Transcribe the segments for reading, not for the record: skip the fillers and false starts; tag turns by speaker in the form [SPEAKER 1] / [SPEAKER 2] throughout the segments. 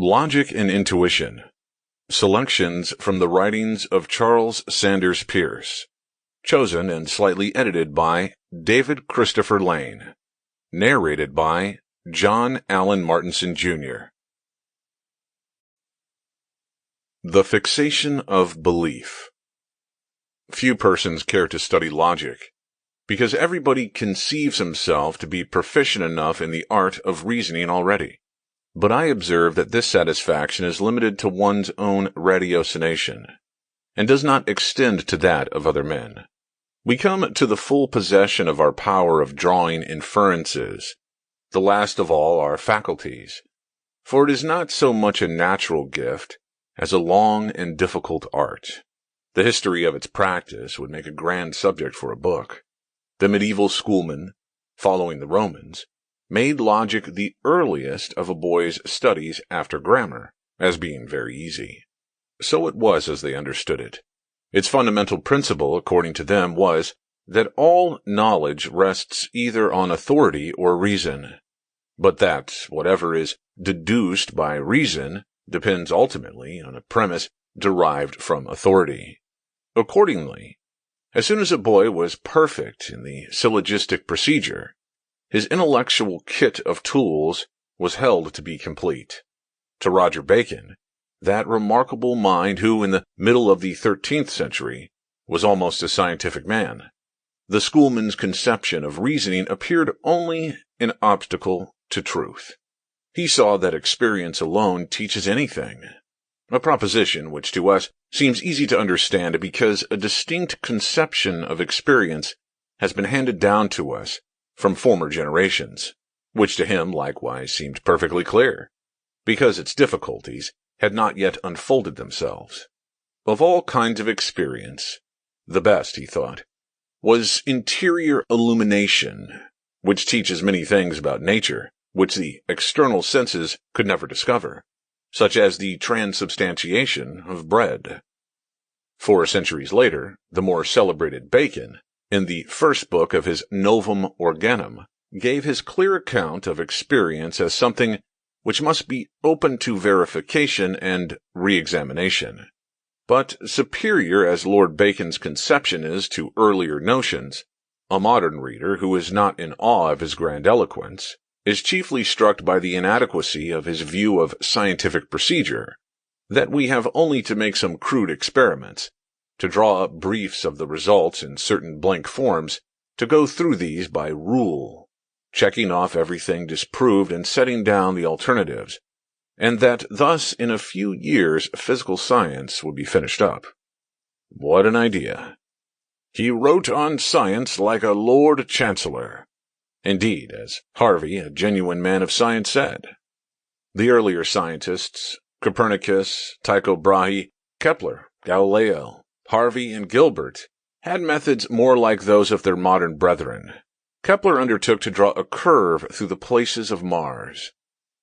[SPEAKER 1] Logic and Intuition. Selections from the writings of Charles Sanders Peirce. Chosen and slightly edited by David Christopher Lane. Narrated by John Allen Martinson, Jr. The fixation of belief. Few persons care to study logic, because everybody conceives himself to be proficient enough in the art of reasoning already. But I observe that this satisfaction is limited to one's own ratiocination, and does not extend to that of other men. We come to the full possession of our power of drawing inferences, the last of all our faculties, for it is not so much a natural gift as a long and difficult art. The history of its practice would make a grand subject for a book. The medieval schoolmen, following the Romans, made logic the earliest of a boy's studies after grammar, as being very easy. So it was as they understood it. Its fundamental principle, according to them, was that all knowledge rests either on authority or reason, but that whatever is deduced by reason depends ultimately on a premise derived from authority. Accordingly, as soon as a boy was perfect in the syllogistic procedure, his intellectual kit of tools was held to be complete. To Roger Bacon, that remarkable mind who, in the middle of the 13th century, was almost a scientific man, the schoolman's conception of reasoning appeared only an obstacle to truth. He saw that experience alone teaches anything, a proposition which to us seems easy to understand because a distinct conception of experience has been handed down to us from former generations, which to him likewise seemed perfectly clear, because its difficulties had not yet unfolded themselves. Of all kinds of experience, the best, he thought, was interior illumination, which teaches many things about nature which the external senses could never discover, such as the transubstantiation of bread. 4 centuries later, the more celebrated Bacon, in the first book of his Novum Organum, gave his clear account of experience as something which must be open to verification and re-examination. But superior as Lord Bacon's conception is to earlier notions, a modern reader who is not in awe of his grandiloquence is chiefly struck by the inadequacy of his view of scientific procedure, that we have only to make some crude experiments, to draw up briefs of the results in certain blank forms, to go through these by rule, checking off everything disproved and setting down the alternatives, and that thus in a few years physical science would be finished up. What an idea! He wrote on science like a Lord Chancellor. Indeed, as Harvey, a genuine man of science, said. The earlier scientists, Copernicus, Tycho Brahe, Kepler, Galileo, Harvey, and Gilbert, had methods more like those of their modern brethren. Kepler undertook to draw a curve through the places of Mars,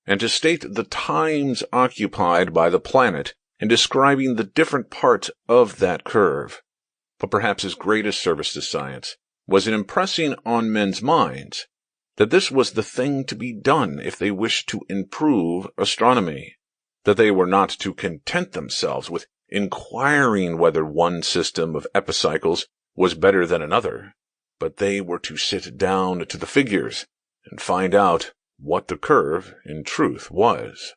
[SPEAKER 1] and to state the times occupied by the planet in describing the different parts of that curve. But perhaps his greatest service to science was in impressing on men's minds that this was the thing to be done if they wished to improve astronomy, that they were not to content themselves with inquiring whether one system of epicycles was better than another, but they were to sit down to the figures and find out what the curve in truth was.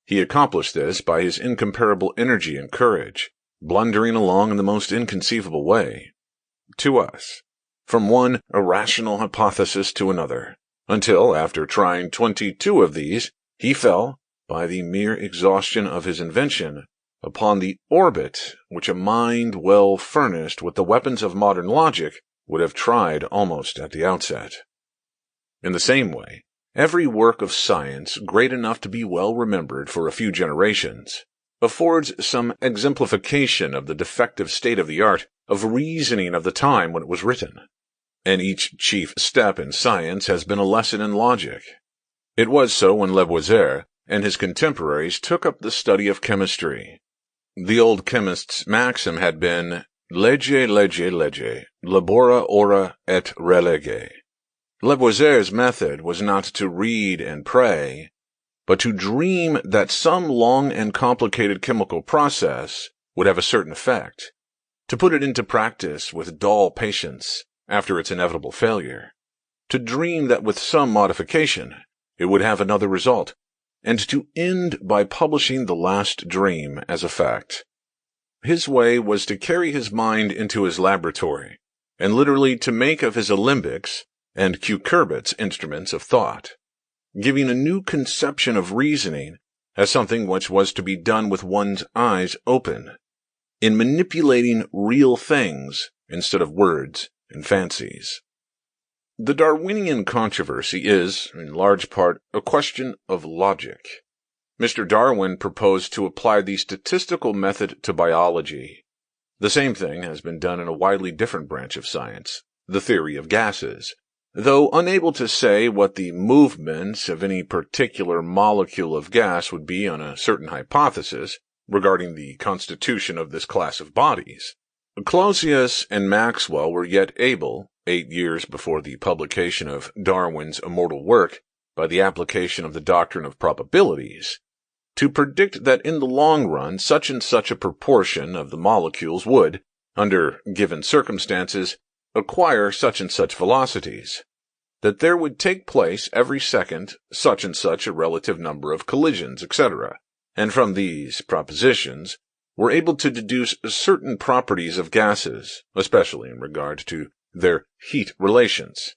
[SPEAKER 1] He accomplished this by his incomparable energy and courage, blundering along in the most inconceivable way, to us, from one irrational hypothesis to another, until, after trying 22 of these, he fell, by the mere exhaustion of his invention, upon the orbit which a mind well furnished with the weapons of modern logic would have tried almost at the outset. In the same way, every work of science great enough to be well remembered for a few generations affords some exemplification of the defective state of the art of reasoning of the time when it was written, and each chief step in science has been a lesson in logic. It was so when Lavoisier and his contemporaries took up the study of chemistry. The old chemist's maxim had been lege, lege, lege, labora ora et relege. Lavoisier's method was not to read and pray, but to dream that some long and complicated chemical process would have a certain effect, to put it into practice with dull patience after its inevitable failure, to dream that with some modification it would have another result, and to end by publishing the last dream as a fact. His way was to carry his mind into his laboratory, and literally to make of his alembics and cucurbits instruments of thought, giving a new conception of reasoning as something which was to be done with one's eyes open, in manipulating real things instead of words and fancies. The Darwinian controversy is, in large part, a question of logic. Mr. Darwin proposed to apply the statistical method to biology. The same thing has been done in a widely different branch of science, the theory of gases. Though unable to say what the movements of any particular molecule of gas would be on a certain hypothesis regarding the constitution of this class of bodies, Clausius and Maxwell were yet able, 8 years before the publication of Darwin's immortal work, by the application of the doctrine of probabilities, to predict that in the long run such and such a proportion of the molecules would, under given circumstances, acquire such and such velocities, that there would take place every second such and such a relative number of collisions, etc., and from these propositions were able to deduce certain properties of gases, especially in regard to their heat relations.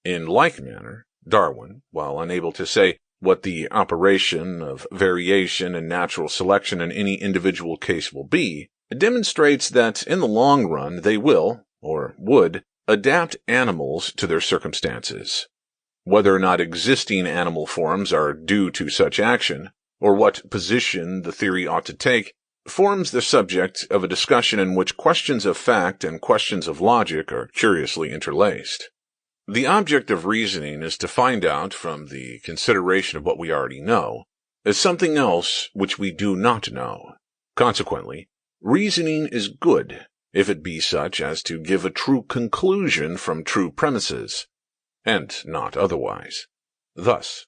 [SPEAKER 1] In like manner, Darwin, while unable to say what the operation of variation and natural selection in any individual case will be, demonstrates that in the long run they will, or would, adapt animals to their circumstances. Whether or not existing animal forms are due to such action, or what position the theory ought to take, forms the subject of a discussion in which questions of fact and questions of logic are curiously interlaced. The object of reasoning is to find out, from the consideration of what we already know, something else which we do not know. Consequently, reasoning is good, if it be such as to give a true conclusion from true premises, and not otherwise. Thus,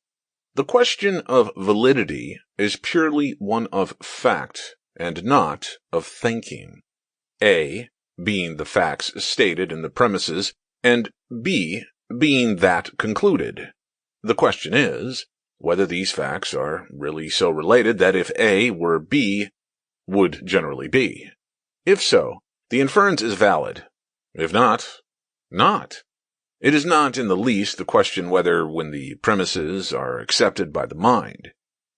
[SPEAKER 1] the question of validity is purely one of fact, and not of thinking. A being the facts stated in the premises, and B being that concluded. The question is, whether these facts are really so related that if A were B, would generally be. If so, the inference is valid. If not, not. It is not in the least the question whether, when the premises are accepted by the mind,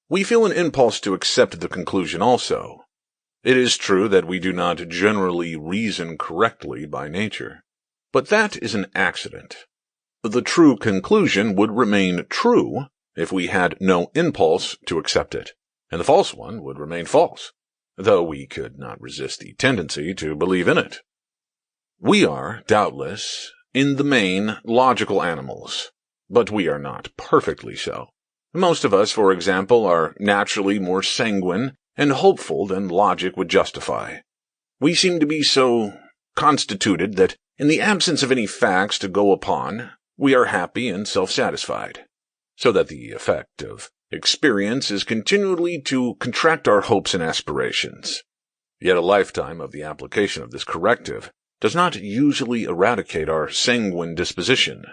[SPEAKER 1] we feel an impulse to accept the conclusion also. It is true that we do not generally reason correctly by nature, but that is an accident. The true conclusion would remain true if we had no impulse to accept it, and the false one would remain false, though we could not resist the tendency to believe in it. We are, doubtless, in the main, logical animals, but we are not perfectly so. Most of us, for example, are naturally more sanguine and hopeful than logic would justify. We seem to be so constituted that, in the absence of any facts to go upon, we are happy and self-satisfied, so that the effect of experience is continually to contract our hopes and aspirations. Yet a lifetime of the application of this corrective does not usually eradicate our sanguine disposition.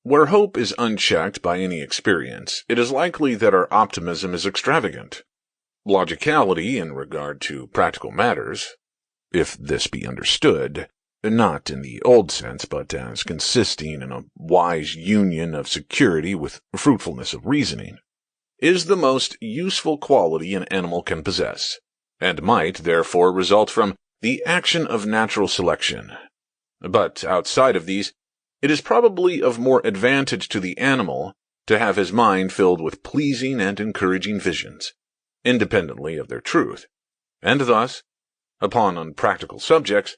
[SPEAKER 1] Where hope is unchecked by any experience, it is likely that our optimism is extravagant. Logicality in regard to practical matters, if this be understood, not in the old sense, but as consisting in a wise union of security with fruitfulness of reasoning, is the most useful quality an animal can possess, and might therefore result from the action of natural selection. But outside of these, it is probably of more advantage to the animal to have his mind filled with pleasing and encouraging visions, independently of their truth, and thus, upon unpractical subjects,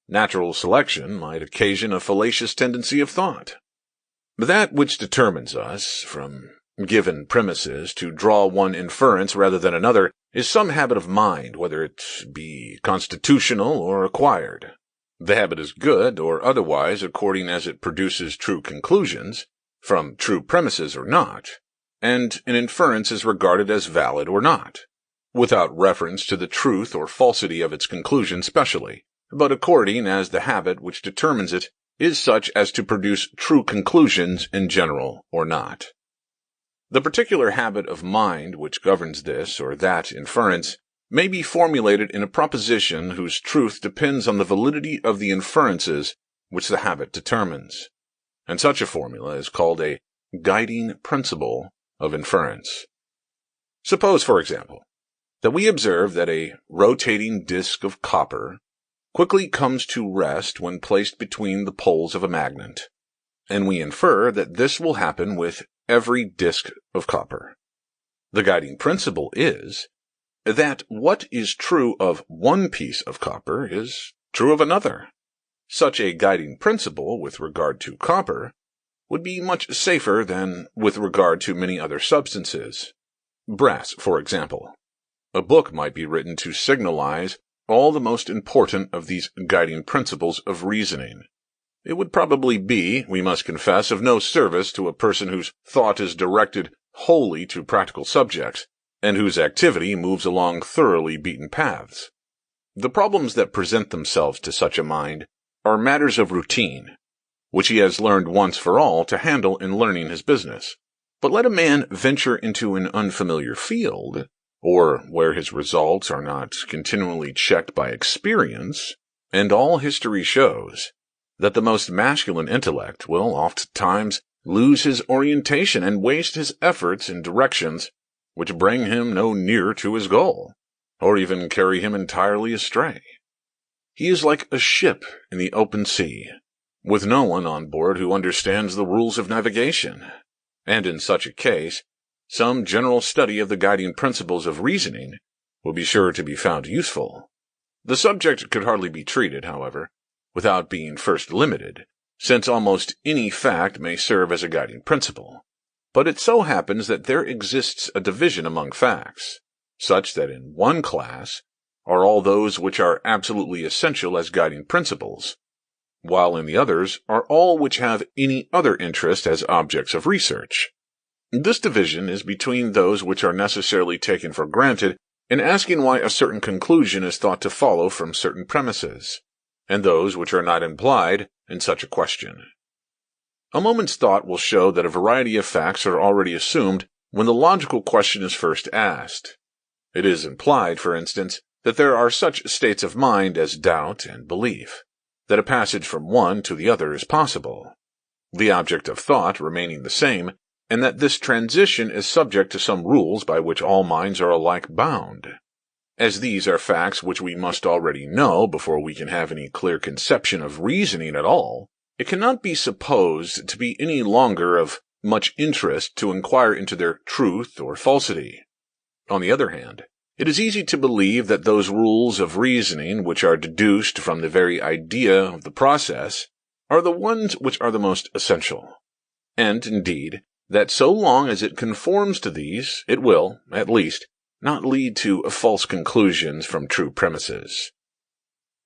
[SPEAKER 1] natural selection might occasion a fallacious tendency of thought. That which determines us, from given premises, to draw one inference rather than another, is some habit of mind, whether it be constitutional or acquired. The habit is good or otherwise according as it produces true conclusions, from true premises or not, and an inference is regarded as valid or not, without reference to the truth or falsity of its conclusion specially, but according as the habit which determines it is such as to produce true conclusions in general or not. The particular habit of mind which governs this or that inference may be formulated in a proposition whose truth depends on the validity of the inferences which the habit determines, and such a formula is called a guiding principle of inference. Suppose, for example, that we observe that a rotating disk of copper quickly comes to rest when placed between the poles of a magnet, and we infer that this will happen with every disk of copper. The guiding principle is that what is true of one piece of copper is true of another. Such a guiding principle with regard to copper would be much safer than with regard to many other substances. Brass, for example. A book might be written to signalize all the most important of these guiding principles of reasoning. It would probably be, we must confess, of no service to a person whose thought is directed wholly to practical subjects, and whose activity moves along thoroughly beaten paths. The problems that present themselves to such a mind are matters of routine, which he has learned once for all to handle in learning his business. But let a man venture into an unfamiliar field, or where his results are not continually checked by experience, and all history shows that the most masculine intellect will oftentimes lose his orientation and waste his efforts in directions which bring him no nearer to his goal, or even carry him entirely astray. He is like a ship in the open sea, with no one on board who understands the rules of navigation, and in such a case, some general study of the guiding principles of reasoning will be sure to be found useful. The subject could hardly be treated, however, without being first limited, since almost any fact may serve as a guiding principle. But it so happens that there exists a division among facts, such that in one class are all those which are absolutely essential as guiding principles, while in the others are all which have any other interest as objects of research. This division is between those which are necessarily taken for granted in asking why a certain conclusion is thought to follow from certain premises, and those which are not implied in such a question. A moment's thought will show that a variety of facts are already assumed when the logical question is first asked. It is implied, for instance, that there are such states of mind as doubt and belief, that a passage from one to the other is possible, the object of thought remaining the same, and that this transition is subject to some rules by which all minds are alike bound. As these are facts which we must already know before we can have any clear conception of reasoning at all, it cannot be supposed to be any longer of much interest to inquire into their truth or falsity. On the other hand, it is easy to believe that those rules of reasoning which are deduced from the very idea of the process are the ones which are the most essential, and, indeed, that so long as it conforms to these, it will, at least, not lead to false conclusions from true premises.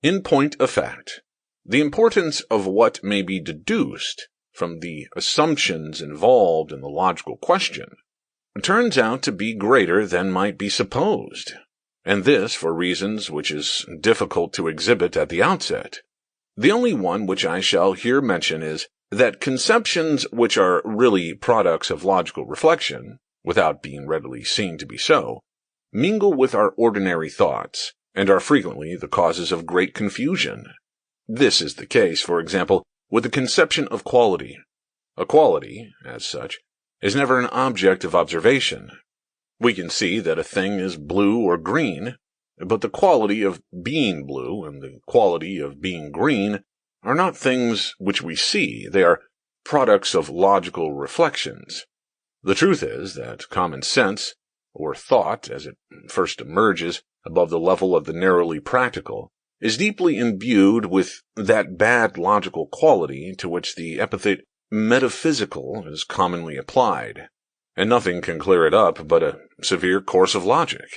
[SPEAKER 1] In point of fact, the importance of what may be deduced from the assumptions involved in the logical question turns out to be greater than might be supposed, and this for reasons which is difficult to exhibit at the outset. The only one which I shall here mention is that conceptions which are really products of logical reflection, without being readily seen to be so, mingle with our ordinary thoughts, and are frequently the causes of great confusion. This is the case, for example, with the conception of quality. A quality, as such, is never an object of observation. We can see that a thing is blue or green, but the quality of being blue and the quality of being green are not things which we see. They are products of logical reflections. The truth is that common sense, or thought as it first emerges above the level of the narrowly practical, is deeply imbued with that bad logical quality to which the epithet metaphysical is commonly applied, and nothing can clear it up but a severe course of logic.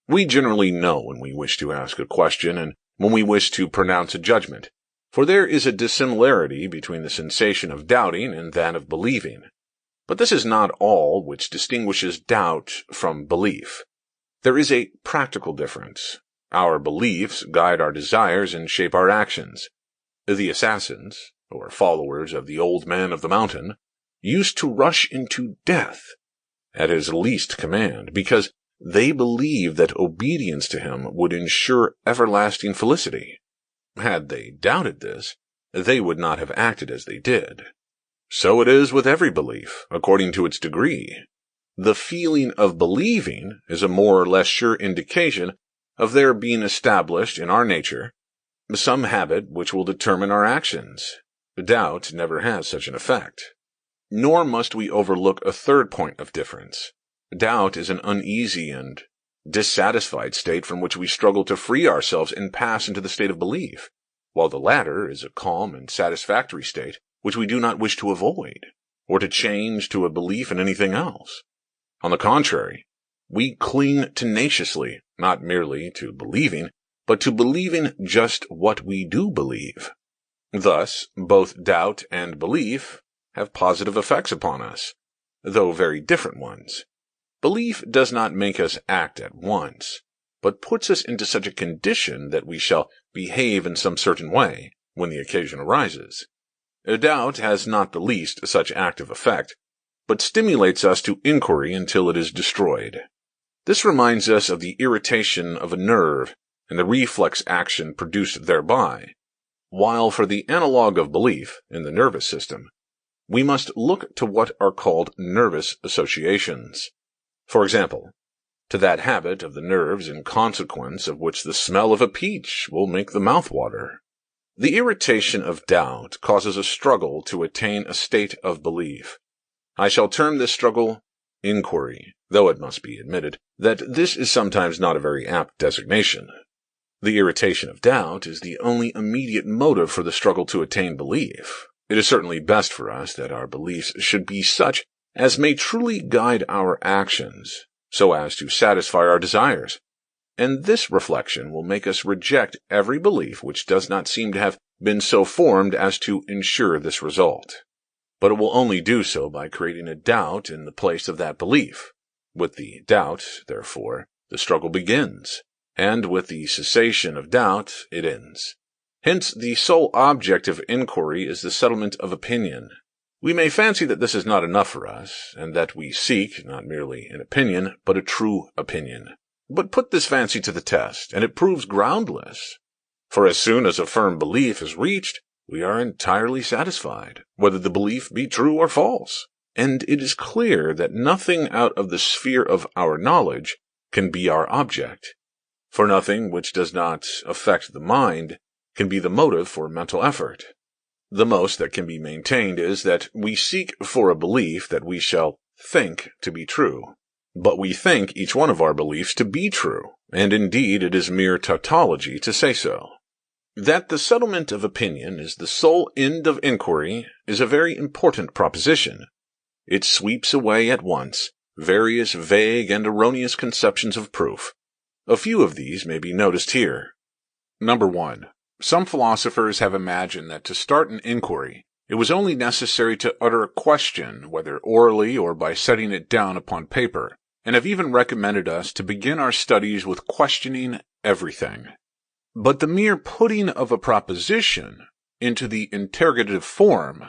[SPEAKER 1] We generally know when we wish to ask a question and when we wish to pronounce a judgment, for there is a dissimilarity between the sensation of doubting and that of believing. But this is not all which distinguishes doubt from belief. There is a practical difference. Our beliefs guide our desires and shape our actions. The assassins, or followers of the old man of the mountain, used to rush into death at his least command, because they believed that obedience to him would ensure everlasting felicity. Had they doubted this, they would not have acted as they did. So it is with every belief, according to its degree. The feeling of believing is a more or less sure indication of there being established in our nature some habit which will determine our actions. Doubt never has such an effect. Nor must we overlook a third point of difference. Doubt is an uneasy and dissatisfied state from which we struggle to free ourselves and pass into the state of belief, while the latter is a calm and satisfactory state which we do not wish to avoid, or to change to a belief in anything else. On the contrary, we cling tenaciously, not merely to believing, but to believing just what we do believe. Thus, both doubt and belief have positive effects upon us, though very different ones. Belief does not make us act at once, but puts us into such a condition that we shall behave in some certain way when the occasion arises. Doubt has not the least such active effect, but stimulates us to inquiry until it is destroyed. This reminds us of the irritation of a nerve and the reflex action produced thereby, while for the analog of belief in the nervous system, we must look to what are called nervous associations. For example, to that habit of the nerves in consequence of which the smell of a peach will make the mouth water. The irritation of doubt causes a struggle to attain a state of belief. I shall term this struggle inquiry, though it must be admitted that this is sometimes not a very apt designation. The irritation of doubt is the only immediate motive for the struggle to attain belief. It is certainly best for us that our beliefs should be such as may truly guide our actions, so as to satisfy our desires. And this reflection will make us reject every belief which does not seem to have been so formed as to ensure this result. But it will only do so by creating a doubt in the place of that belief. With the doubt, therefore, the struggle begins, and with the cessation of doubt it ends. Hence, the sole object of inquiry is the settlement of opinion. We may fancy that this is not enough for us, and that we seek not merely an opinion, but a true opinion. But put this fancy to the test, and it proves groundless. For as soon as a firm belief is reached, we are entirely satisfied, whether the belief be true or false. And it is clear that nothing out of the sphere of our knowledge can be our object. For nothing which does not affect the mind can be the motive for mental effort. The most that can be maintained is that we seek for a belief that we shall think to be true. But we think each one of our beliefs to be true, and indeed it is mere tautology to say so. That the settlement of opinion is the sole end of inquiry is a very important proposition. It sweeps away at once various vague and erroneous conceptions of proof. A few of these may be noticed here. Number 1. Some philosophers have imagined that to start an inquiry, it was only necessary to utter a question, whether orally or by setting it down upon paper, and have even recommended us to begin our studies with questioning everything. But the mere putting of a proposition into the interrogative form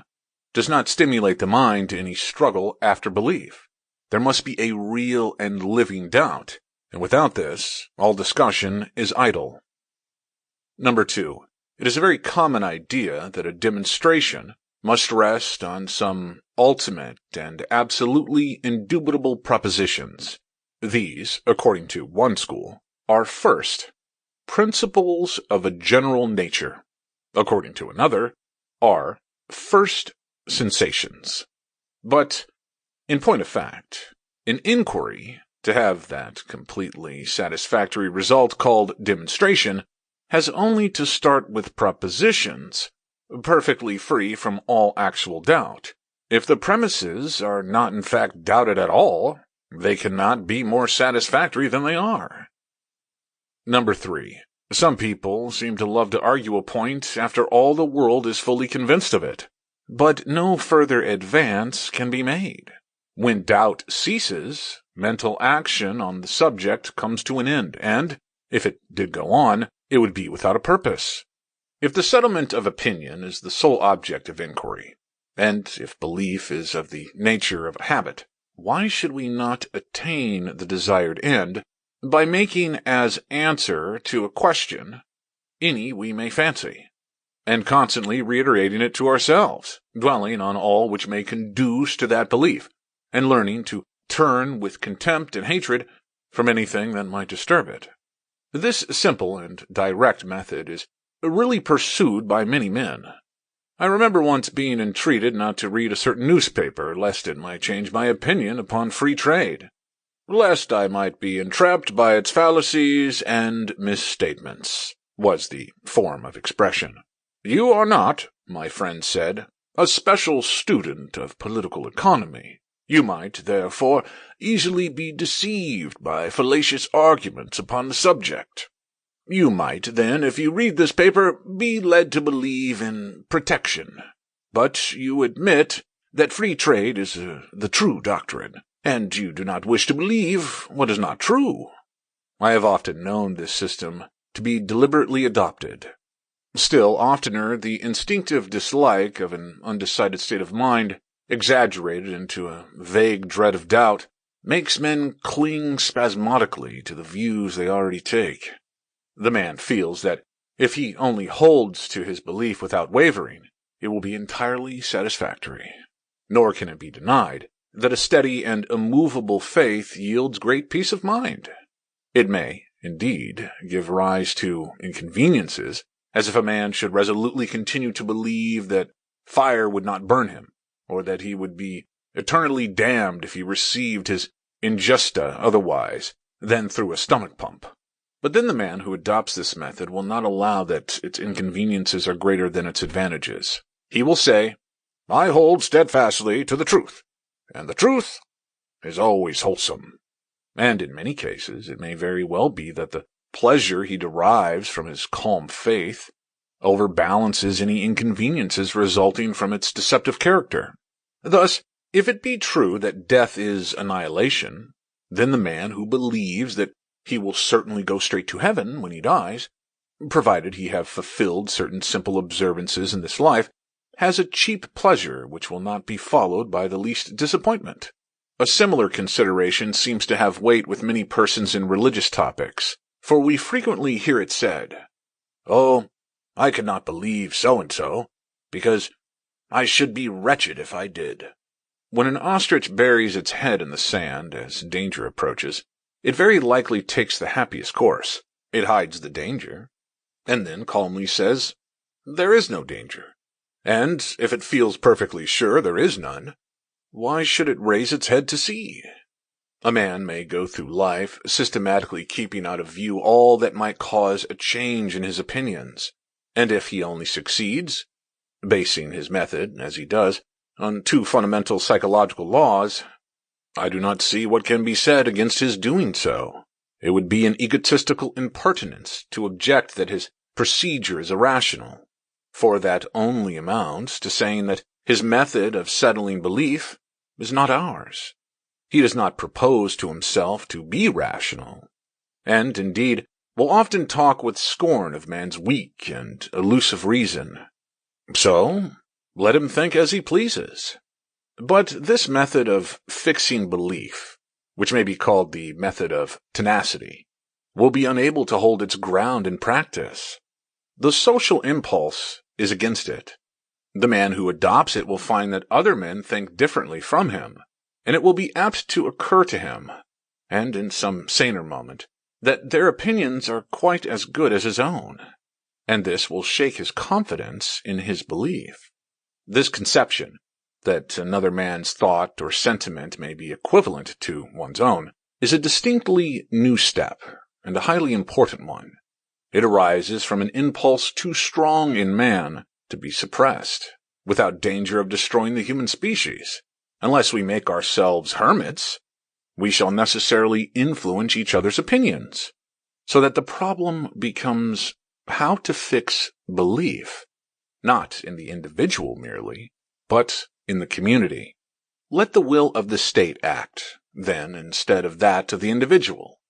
[SPEAKER 1] does not stimulate the mind to any struggle after belief. There must be a real and living doubt, and without this, all discussion is idle. Number 2. It is a very common idea that a demonstration must rest on some ultimate and absolutely indubitable propositions. These, according to one school, are first, principles of a general nature. According to another, are first, sensations. But, in point of fact, an inquiry, to have that completely satisfactory result called demonstration, has only to start with propositions, perfectly free from all actual doubt. If the premises are not in fact doubted at all, they cannot be more satisfactory than they are. Number 3. Some people seem to love to argue a point after all the world is fully convinced of it, but no further advance can be made. When doubt ceases, mental action on the subject comes to an end, and, if it did go on, it would be without a purpose. If the settlement of opinion is the sole object of inquiry, and if belief is of the nature of a habit, why should we not attain the desired end by making as answer to a question any we may fancy, and constantly reiterating it to ourselves, dwelling on all which may conduce to that belief, and learning to turn with contempt and hatred from anything that might disturb it? This simple and direct method is really pursued by many men. I remember once being entreated not to read a certain newspaper, lest it might change my opinion upon free trade, lest I might be entrapped by its fallacies and misstatements, was the form of expression. "You are not," my friend said, "a special student of political economy. You might, therefore, easily be deceived by fallacious arguments upon the subject. You might, then, if you read this paper, be led to believe in protection. But you admit that free trade is the true doctrine, and you do not wish to believe what is not true." I have often known this system to be deliberately adopted. Still oftener, the instinctive dislike of an undecided state of mind, exaggerated into a vague dread of doubt, makes men cling spasmodically to the views they already take. The man feels that if he only holds to his belief without wavering, it will be entirely satisfactory. Nor can it be denied that a steady and immovable faith yields great peace of mind. It may, indeed, give rise to inconveniences, as if a man should resolutely continue to believe that fire would not burn him, or that he would be eternally damned if he received his injusta otherwise than through a stomach pump. But then the man who adopts this method will not allow that its inconveniences are greater than its advantages. He will say, "I hold steadfastly to the truth, and the truth is always wholesome." And in many cases it may very well be that the pleasure he derives from his calm faith overbalances any inconveniences resulting from its deceptive character. Thus, if it be true that death is annihilation, then the man who believes that he will certainly go straight to heaven when he dies, provided he have fulfilled certain simple observances in this life, has a cheap pleasure which will not be followed by the least disappointment. A similar consideration seems to have weight with many persons in religious topics, for we frequently hear it said, "Oh, I could not believe so-and-so, because I should be wretched if I did." When an ostrich buries its head in the sand as danger approaches, it very likely takes the happiest course. It hides the danger, and then calmly says, "There is no danger." And if it feels perfectly sure there is none, why should it raise its head to see? A man may go through life systematically keeping out of view all that might cause a change in his opinions, and if he only succeeds, basing his method, as he does, on two fundamental psychological laws, I do not see what can be said against his doing so. It would be an egotistical impertinence to object that his procedure is irrational, for that only amounts to saying that his method of settling belief is not ours. He does not propose to himself to be rational, and, indeed, will often talk with scorn of man's weak and elusive reason. So, let him think as he pleases. But this method of fixing belief, which may be called the method of tenacity, will be unable to hold its ground in practice. The social impulse is against it. The man who adopts it will find that other men think differently from him, and it will be apt to occur to him, and in some saner moment, that their opinions are quite as good as his own, and this will shake his confidence in his belief. This conception, that another man's thought or sentiment may be equivalent to one's own, is a distinctly new step, and a highly important one. It arises from an impulse too strong in man to be suppressed, without danger of destroying the human species. Unless we make ourselves hermits, we shall necessarily influence each other's opinions, so that the problem becomes how to fix belief, not in the individual merely, but in the community. Let the will of the state act, then, instead of that of the individual.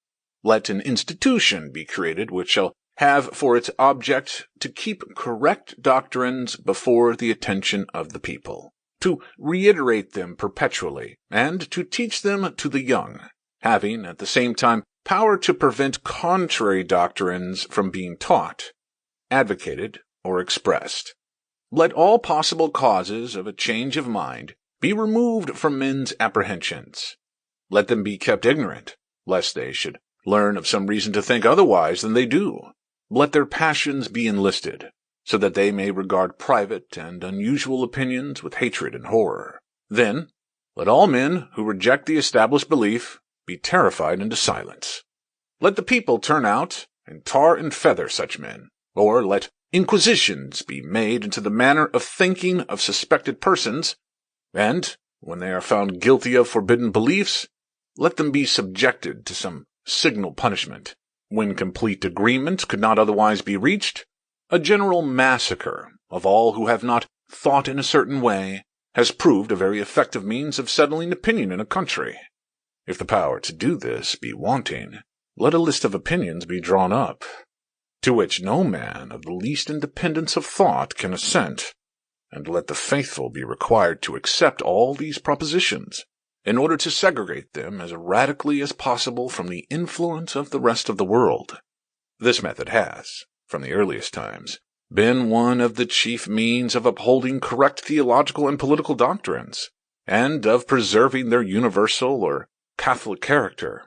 [SPEAKER 1] Let an institution be created which shall have for its object to keep correct doctrines before the attention of the people, to reiterate them perpetually, and to teach them to the young, having at the same time power to prevent contrary doctrines from being taught, advocated, or expressed. Let all possible causes of a change of mind be removed from men's apprehensions. Let them be kept ignorant, lest they should learn of some reason to think otherwise than they do. Let their passions be enlisted, so that they may regard private and unusual opinions with hatred and horror. Then, let all men who reject the established belief be terrified into silence. Let the people turn out and tar and feather such men, or let inquisitions be made into the manner of thinking of suspected persons, and, when they are found guilty of forbidden beliefs, let them be subjected to some signal punishment. When complete agreement could not otherwise be reached, a general massacre of all who have not thought in a certain way has proved a very effective means of settling opinion in a country. If the power to do this be wanting, let a list of opinions be drawn up, to which no man of the least independence of thought can assent, and let the faithful be required to accept all these propositions, in order to segregate them as radically as possible from the influence of the rest of the world. This method has, from the earliest times, been one of the chief means of upholding correct theological and political doctrines, and of preserving their universal or Catholic character.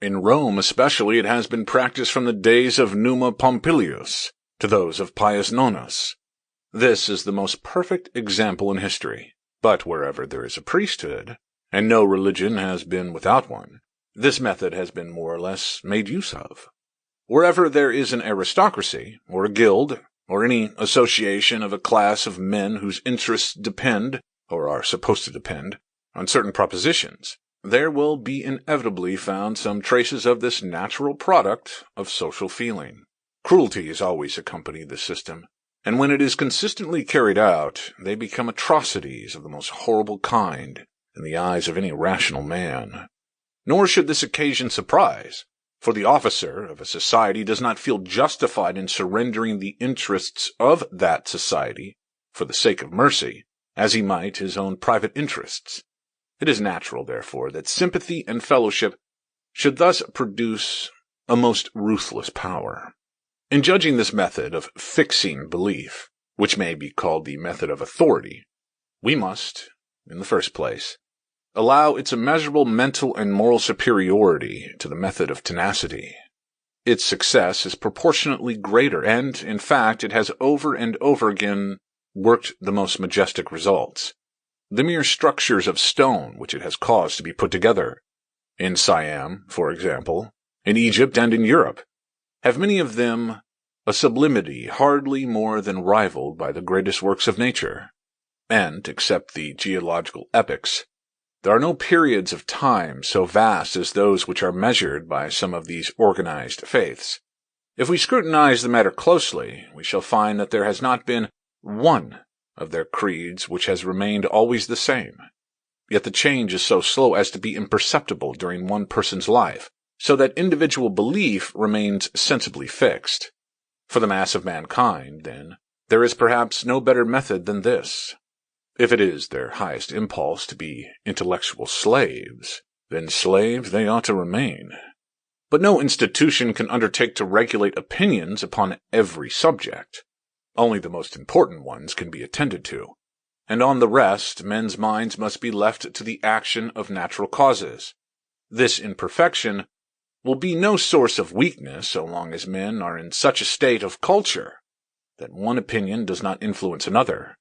[SPEAKER 1] In Rome especially it has been practiced from the days of Numa Pompilius to those of Pius Nonus. This is the most perfect example in history, but wherever there is a priesthood, and no religion has been without one, this method has been more or less made use of. Wherever there is an aristocracy, or a guild, or any association of a class of men whose interests depend, or are supposed to depend, on certain propositions, there will be inevitably found some traces of this natural product of social feeling. Cruelty has always accompanied the system, and when it is consistently carried out, they become atrocities of the most horrible kind in the eyes of any rational man. Nor should this occasion surprise, for the officer of a society does not feel justified in surrendering the interests of that society for the sake of mercy, as he might his own private interests. It is natural, therefore, that sympathy and fellowship should thus produce a most ruthless power. In judging this method of fixing belief, which may be called the method of authority, we must, in the first place, allow its immeasurable mental and moral superiority to the method of tenacity. Its success is proportionately greater, and, in fact, it has over and over again worked the most majestic results. The mere structures of stone which it has caused to be put together, in Siam, for example, in Egypt and in Europe, have many of them a sublimity hardly more than rivaled by the greatest works of nature. And, except the geological epochs, there are no periods of time so vast as those which are measured by some of these organized faiths. If we scrutinize the matter closely, we shall find that there has not been one of their creeds which has remained always the same. Yet the change is so slow as to be imperceptible during one person's life, so that individual belief remains sensibly fixed. For the mass of mankind, then, there is perhaps no better method than this. If it is their highest impulse to be intellectual slaves, then slaves they ought to remain. But no institution can undertake to regulate opinions upon every subject. Only the most important ones can be attended to, and on the rest men's minds must be left to the action of natural causes. This imperfection will be no source of weakness so long as men are in such a state of culture that one opinion does not influence another.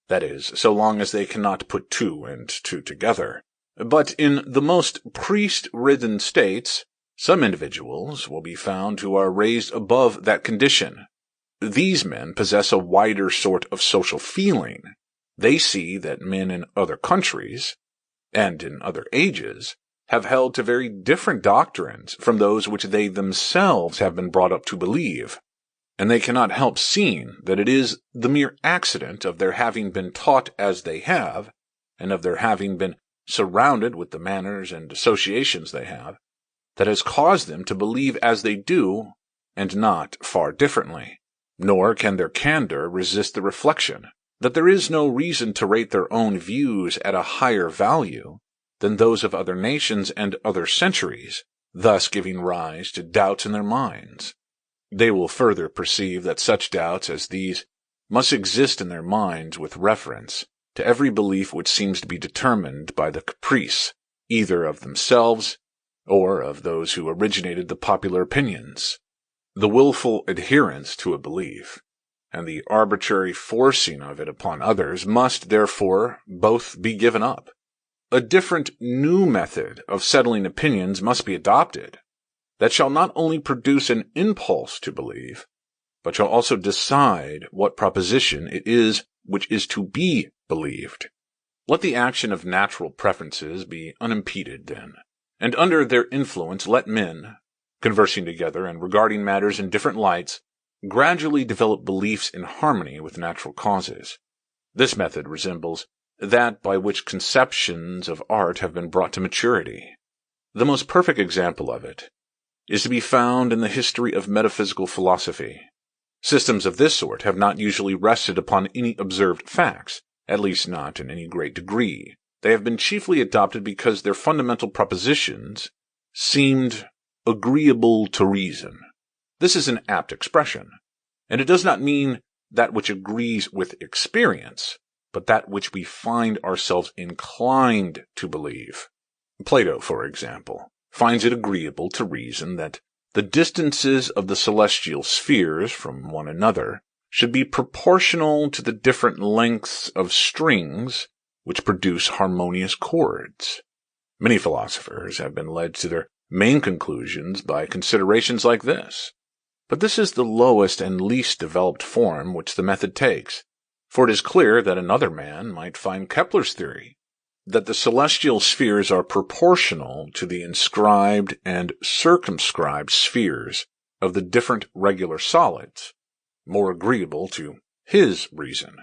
[SPEAKER 1] That is, so long as they cannot put two and two together. But in the most priest-ridden states, some individuals will be found who are raised above that condition. These men possess a wider sort of social feeling. They see that men in other countries, and in other ages, have held to very different doctrines from those which they themselves have been brought up to believe, and they cannot help seeing that it is the mere accident of their having been taught as they have, and of their having been
[SPEAKER 2] surrounded with the manners and associations they have, that has caused them to believe as they do and not far differently. Nor can their candor resist the reflection that there is no reason to rate their own views at a higher value than those of other nations and other centuries, thus giving rise to doubts in their minds. They will further perceive that such doubts as these must exist in their minds with reference to every belief which seems to be determined by the caprice either of themselves or of those who originated the popular opinions. The willful adherence to a belief and the arbitrary forcing of it upon others must, therefore, both be given up. A different new method of settling opinions must be adopted that shall not only produce an impulse to believe, but shall also decide what proposition it is which is to be believed. Let the action of natural preferences be unimpeded, then, and under their influence let men, conversing together and regarding matters in different lights, gradually develop beliefs in harmony with natural causes. This method resembles that by which conceptions of art have been brought to maturity. The most perfect example of it is to be found in the history of metaphysical philosophy. Systems of this sort have not usually rested upon any observed facts, at least not in any great degree. They have been chiefly adopted because their fundamental propositions seemed agreeable to reason. This is an apt expression, and it does not mean that which agrees with experience, but that which we find ourselves inclined to believe. Plato, for example, finds it agreeable to reason that the distances of the celestial spheres from one another should be proportional to the different lengths of strings which produce harmonious chords. Many philosophers have been led to their main conclusions by considerations like this. But this is the lowest and least developed form which the method takes, for it is clear that another man might find Kepler's theory, that the celestial spheres are proportional to the inscribed and circumscribed spheres of the different regular solids, more agreeable to his reason.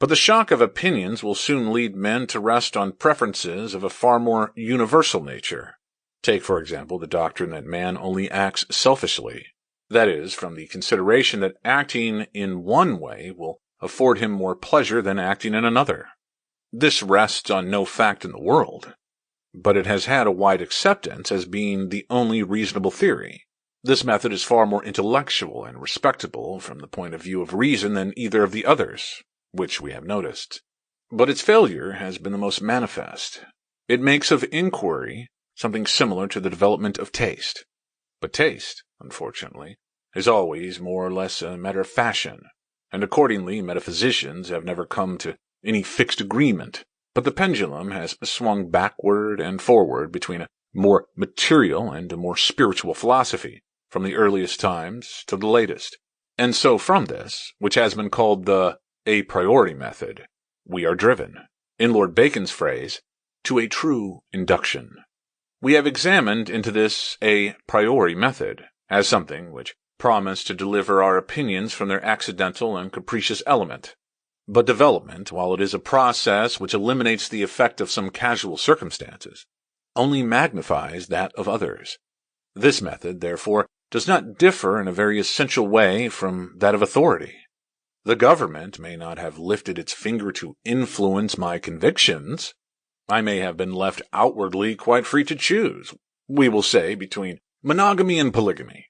[SPEAKER 2] But the shock of opinions will soon lead men to rest on preferences of a far more universal nature. Take, for example, the doctrine that man only acts selfishly, that is, from the consideration that acting in one way will afford him more pleasure than acting in another. This rests on no fact in the world, but it has had a wide acceptance as being the only reasonable theory. This method is far more intellectual and respectable from the point of view of reason than either of the others, which we have noticed. But its failure has been the most manifest. It makes of inquiry something similar to the development of taste. But taste, unfortunately, is always more or less a matter of fashion, and accordingly metaphysicians have never come to any fixed agreement, but the pendulum has swung backward and forward between a more material and a more spiritual philosophy, from the earliest times to the latest. And so from this, which has been called the a priori method, we are driven, in Lord Bacon's phrase, to a true induction. We have examined into this a priori method as something which promised to deliver our opinions from their accidental and capricious element. But development, while it is a process which eliminates the effect of some casual circumstances, only magnifies that of others. This method, therefore, does not differ in a very essential way from that of authority. The government may not have lifted its finger to influence my convictions. I may have been left outwardly quite free to choose, we will say, between monogamy and polygamy,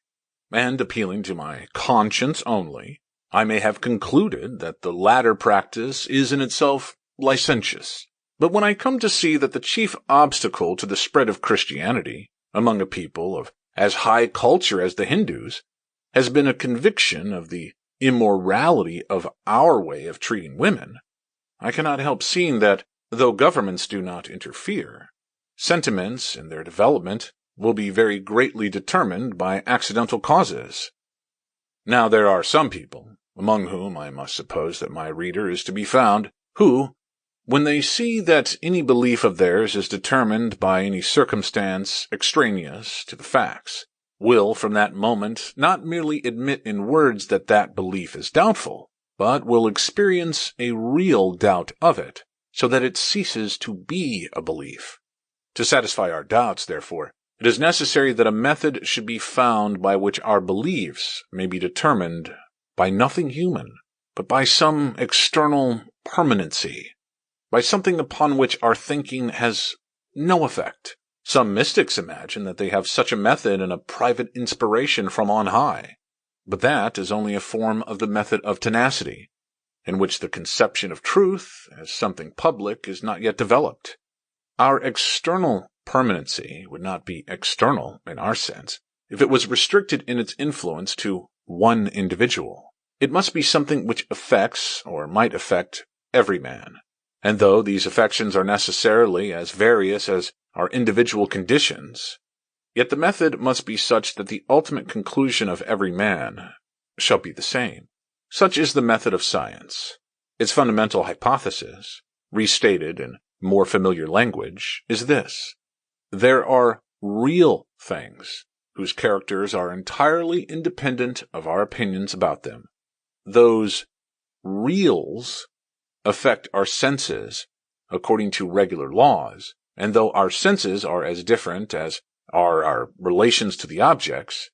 [SPEAKER 2] and appealing to my conscience only, I may have concluded that the latter practice is in itself licentious. But when I come to see that the chief obstacle to the spread of Christianity among a people of as high culture as the Hindus has been a conviction of the immorality of our way of treating women, I cannot help seeing that, though governments do not interfere, sentiments in their development will be very greatly determined by accidental causes. Now there are some people, among whom I must suppose that my reader is to be found, who, when they see that any belief of theirs is determined by any circumstance extraneous to the facts, will from that moment not merely admit in words that that belief is doubtful, but will experience a real doubt of it, so that it ceases to be a belief. To satisfy our doubts, therefore, it is necessary that a method should be found by which our beliefs may be determined by nothing human, but by some external permanency, by something upon which our thinking has no effect. Some mystics imagine that they have such a method in a private inspiration from on high, but that is only a form of the method of tenacity, in which the conception of truth as something public is not yet developed. Our external permanency would not be external in our sense if it was restricted in its influence to one individual. It must be something which affects, or might affect, every man. And though these affections are necessarily as various as our individual conditions, yet the method must be such that the ultimate conclusion of every man shall be the same. Such is the method of science. Its fundamental hypothesis, restated in more familiar language, is this: there are real things whose characters are entirely independent of our opinions about them. Those reals affect our senses according to regular laws, and though our senses are as different as are our relations to the objects,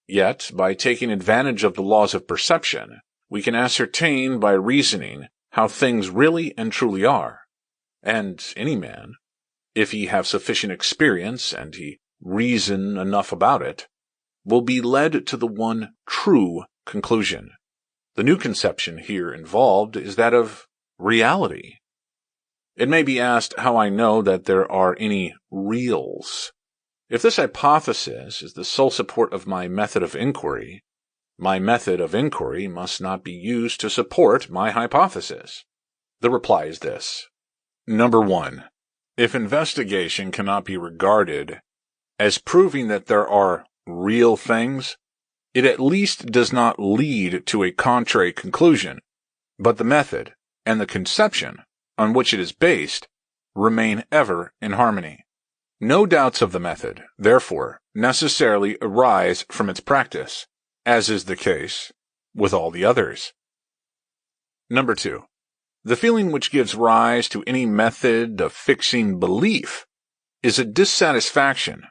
[SPEAKER 2] yet by taking advantage of the laws of perception, we can ascertain by reasoning how things really and truly are. And any man, if he have sufficient experience and he reason enough about it, will be led to the one true conclusion. The new conception here involved is that of reality. It may be asked how I know that there are any reals. If this hypothesis is the sole support of my method of inquiry, my method of inquiry must not be used to support my hypothesis. The reply is this. Number 1. If investigation cannot be regarded as proving that there are real things, it at least does not lead to a contrary conclusion, but the method and the conception on which it is based remain ever in harmony. No doubts of the method, therefore, necessarily arise from its practice, as is the case with all the others. Number 2. The feeling which gives rise to any method of fixing belief is a dissatisfaction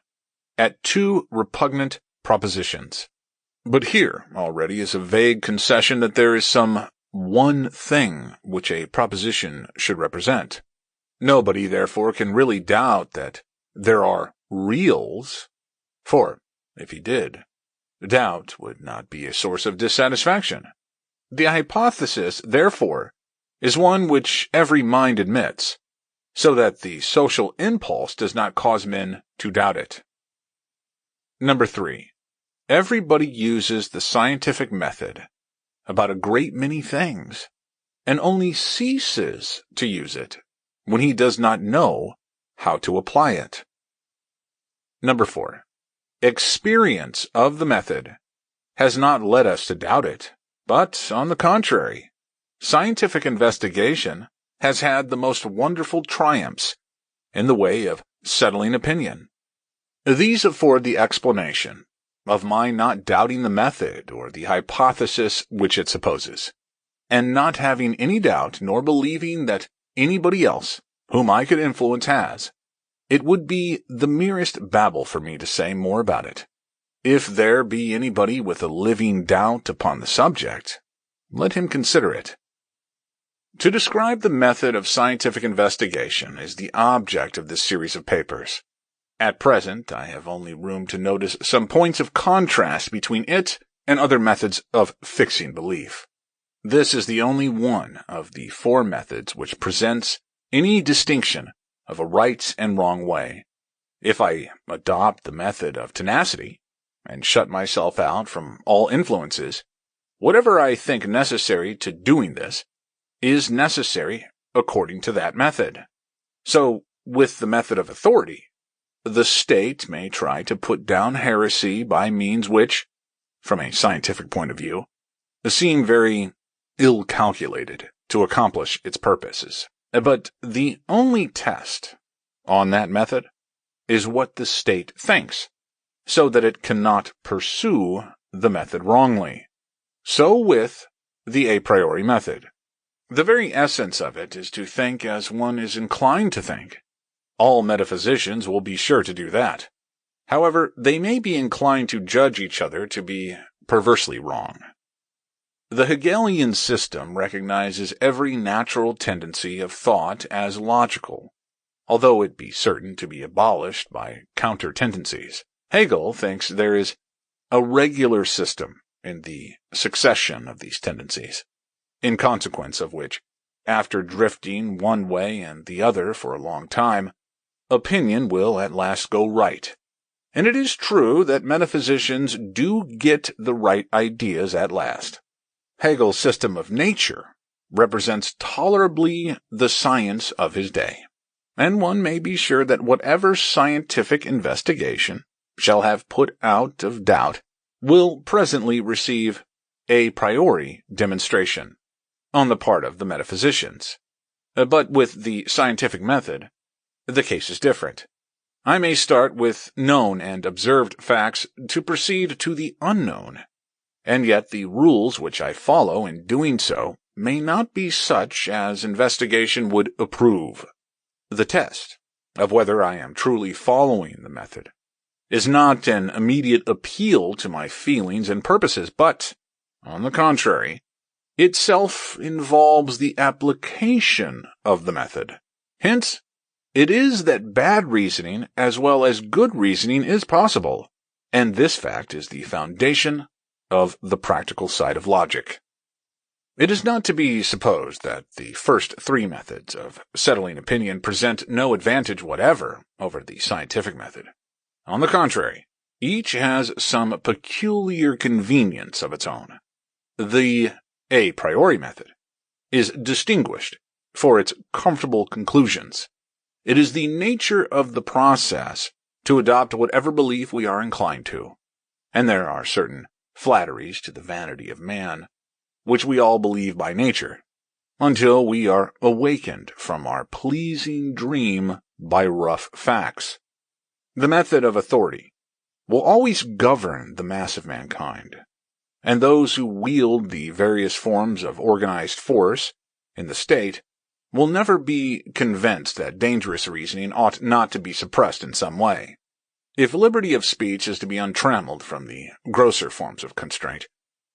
[SPEAKER 2] at two repugnant propositions. But here already is a vague concession that there is some one thing which a proposition should represent. Nobody, therefore, can really doubt that there are reals, for, if he did, doubt would not be a source of dissatisfaction. The hypothesis, therefore, is one which every mind admits, so that the social impulse does not cause men to doubt it. Number 3. Everybody uses the scientific method about a great many things, and only ceases to use it when he does not know how to apply it. Number 4. Experience of the method has not led us to doubt it, but, on the contrary, scientific investigation has had the most wonderful triumphs in the way of settling opinion. These afford the explanation of my not doubting the method or the hypothesis which it supposes, and not having any doubt nor believing that anybody else whom I could influence has. It would be the merest babble for me to say more about it. If there be anybody with a living doubt upon the subject, let him consider it. To describe the method of scientific investigation is the object of this series of papers. At present, I have only room to notice some points of contrast between it and other methods of fixing belief. This is the only one of the 4 methods which presents any distinction of a right and wrong way. If I adopt the method of tenacity, and shut myself out from all influences, whatever I think necessary to doing this is necessary according to that method. So, with the method of authority, the state may try to put down heresy by means which, from a scientific point of view, seem very ill-calculated to accomplish its purposes. But the only test on that method is what the state thinks, so that it cannot pursue the method wrongly. So with the a priori method. The very essence of it is to think as one is inclined to think. All metaphysicians will be sure to do that. However, they may be inclined to judge each other to be perversely wrong. The Hegelian system recognizes every natural tendency of thought as logical, although it be certain to be abolished by counter-tendencies. Hegel thinks there is a regular system in the succession of these tendencies, in consequence of which, after drifting one way and the other for a long time, opinion will at last go right. And it is true that metaphysicians do get the right ideas at last. Hegel's system of nature represents tolerably the science of his day, and one may be sure that whatever scientific investigation shall have put out of doubt will presently receive a priori demonstration on the part of the metaphysicians. But with the scientific method, the case is different. I may start with known and observed facts to proceed to the unknown, and yet the rules which I follow in doing so may not be such as investigation would approve. The test of whether I am truly following the method is not an immediate appeal to my feelings and purposes, but, on the contrary, itself involves the application of the method. Hence, it is that bad reasoning as well as good reasoning is possible, and this fact is the foundation of the practical side of logic. It is not to be supposed that the first three methods of settling opinion present no advantage whatever over the scientific method. On the contrary, each has some peculiar convenience of its own. The a priori method is distinguished for its comfortable conclusions. It is the nature of the process to adopt whatever belief we are inclined to, and there are certain flatteries to the vanity of man, which we all believe by nature, until we are awakened from our pleasing dream by rough facts. The method of authority will always govern the mass of mankind, and those who wield the various forms of organized force in the state will never be convinced that dangerous reasoning ought not to be suppressed in some way. If liberty of speech is to be untrammeled from the grosser forms of constraint,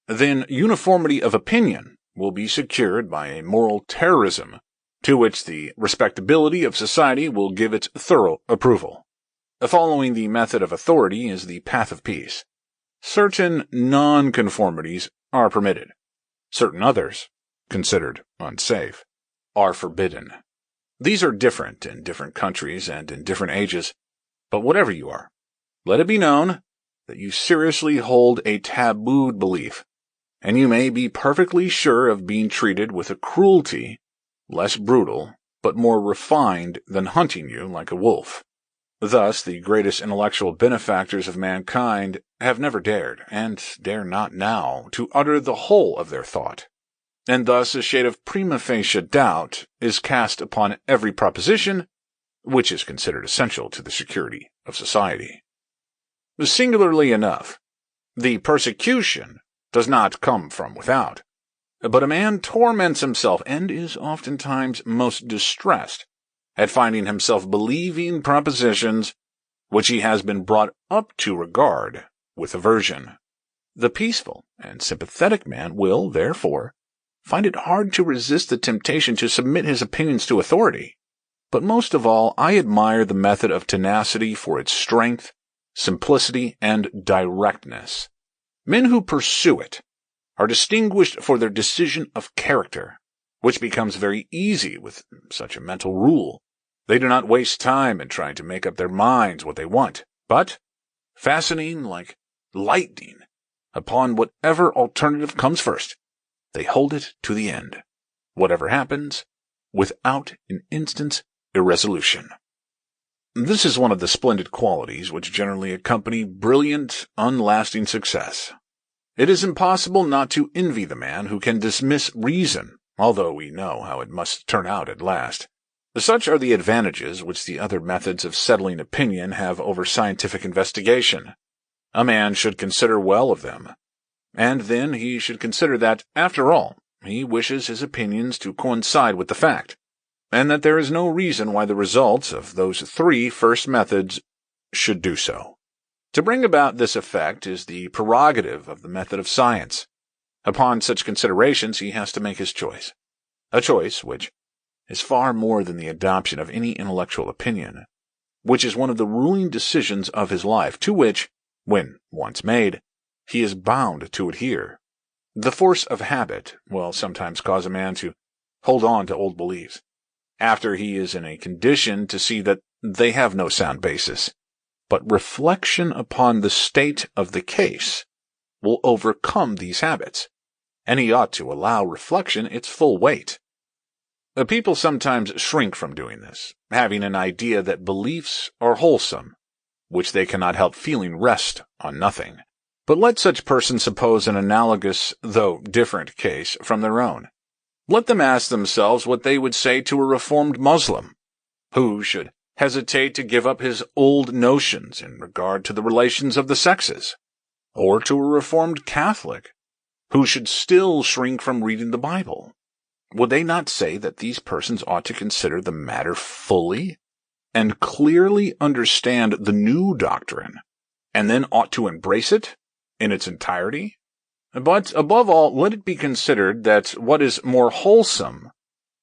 [SPEAKER 2] then uniformity of opinion will be secured by a moral terrorism to which the respectability of society will give its thorough approval. Following the method of authority is the path of peace. Certain non-conformities are permitted. Certain others, considered unsafe, are forbidden. These are different in different countries and in different ages, but whatever you are, let it be known that you seriously hold a tabooed belief, and you may be perfectly sure of being treated with a cruelty less brutal but more refined than hunting you like a wolf. Thus, the greatest intellectual benefactors of mankind have never dared, and dare not now, to utter the whole of their thought, and thus a shade of prima facie doubt is cast upon every proposition which is considered essential to the security of society. Singularly enough, the persecution does not come from without, but a man torments himself and is oftentimes most distressed at finding himself believing propositions which he has been brought up to regard with aversion. The peaceful and sympathetic man will, therefore, find it hard to resist the temptation to submit his opinions to authority. But most of all, I admire the method of tenacity for its strength, simplicity, and directness. Men who pursue it are distinguished for their decision of character, which becomes very easy with such a mental rule. They do not waste time in trying to make up their minds what they want, but, fastening like lightning upon whatever alternative comes first, they hold it to the end, whatever happens, without an instant's irresolution. This is one of the splendid qualities which generally accompany brilliant, unlasting success. It is impossible not to envy the man who can dismiss reason, although we know how it must turn out at last. Such are the advantages which the other methods of settling opinion have over scientific investigation. A man should consider well of them, and then he should consider that, after all, he wishes his opinions to coincide with the fact, and that there is no reason why the results of those three first methods should do so. To bring about this effect is the prerogative of the method of science. Upon such considerations he has to make his choice, a choice which is far more than the adoption of any intellectual opinion, which is one of the ruling decisions of his life, to which, when once made, he is bound to adhere. The force of habit will sometimes cause a man to hold on to old beliefs, after he is in a condition to see that they have no sound basis. But reflection upon the state of the case will overcome these habits, and he ought to allow reflection its full weight. The people sometimes shrink from doing this, having an idea that beliefs are wholesome, which they cannot help feeling rest on nothing. But let such persons suppose an analogous, though different, case from their own. Let them ask themselves what they would say to a reformed Muslim, who should hesitate to give up his old notions in regard to the relations of the sexes, or to a reformed Catholic, who should still shrink from reading the Bible. Would they not say that these persons ought to consider the matter fully and clearly understand the new doctrine, and then ought to embrace it in its entirety? But, above all, let it be considered that what is more wholesome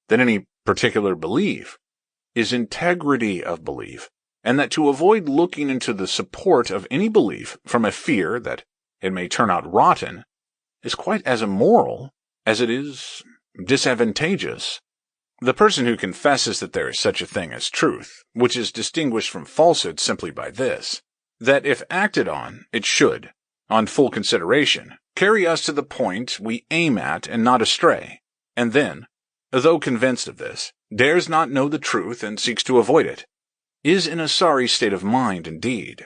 [SPEAKER 2] than any particular belief is integrity of belief, and that to avoid looking into the support of any belief from a fear that it may turn out rotten is quite as immoral as it is disadvantageous. The person who confesses that there is such a thing as truth, which is distinguished from falsehood simply by this, that if acted on, it should, on full consideration, carry us to the point we aim at and not astray, and then, though convinced of this, dares not know the truth and seeks to avoid it, is in a sorry state of mind indeed.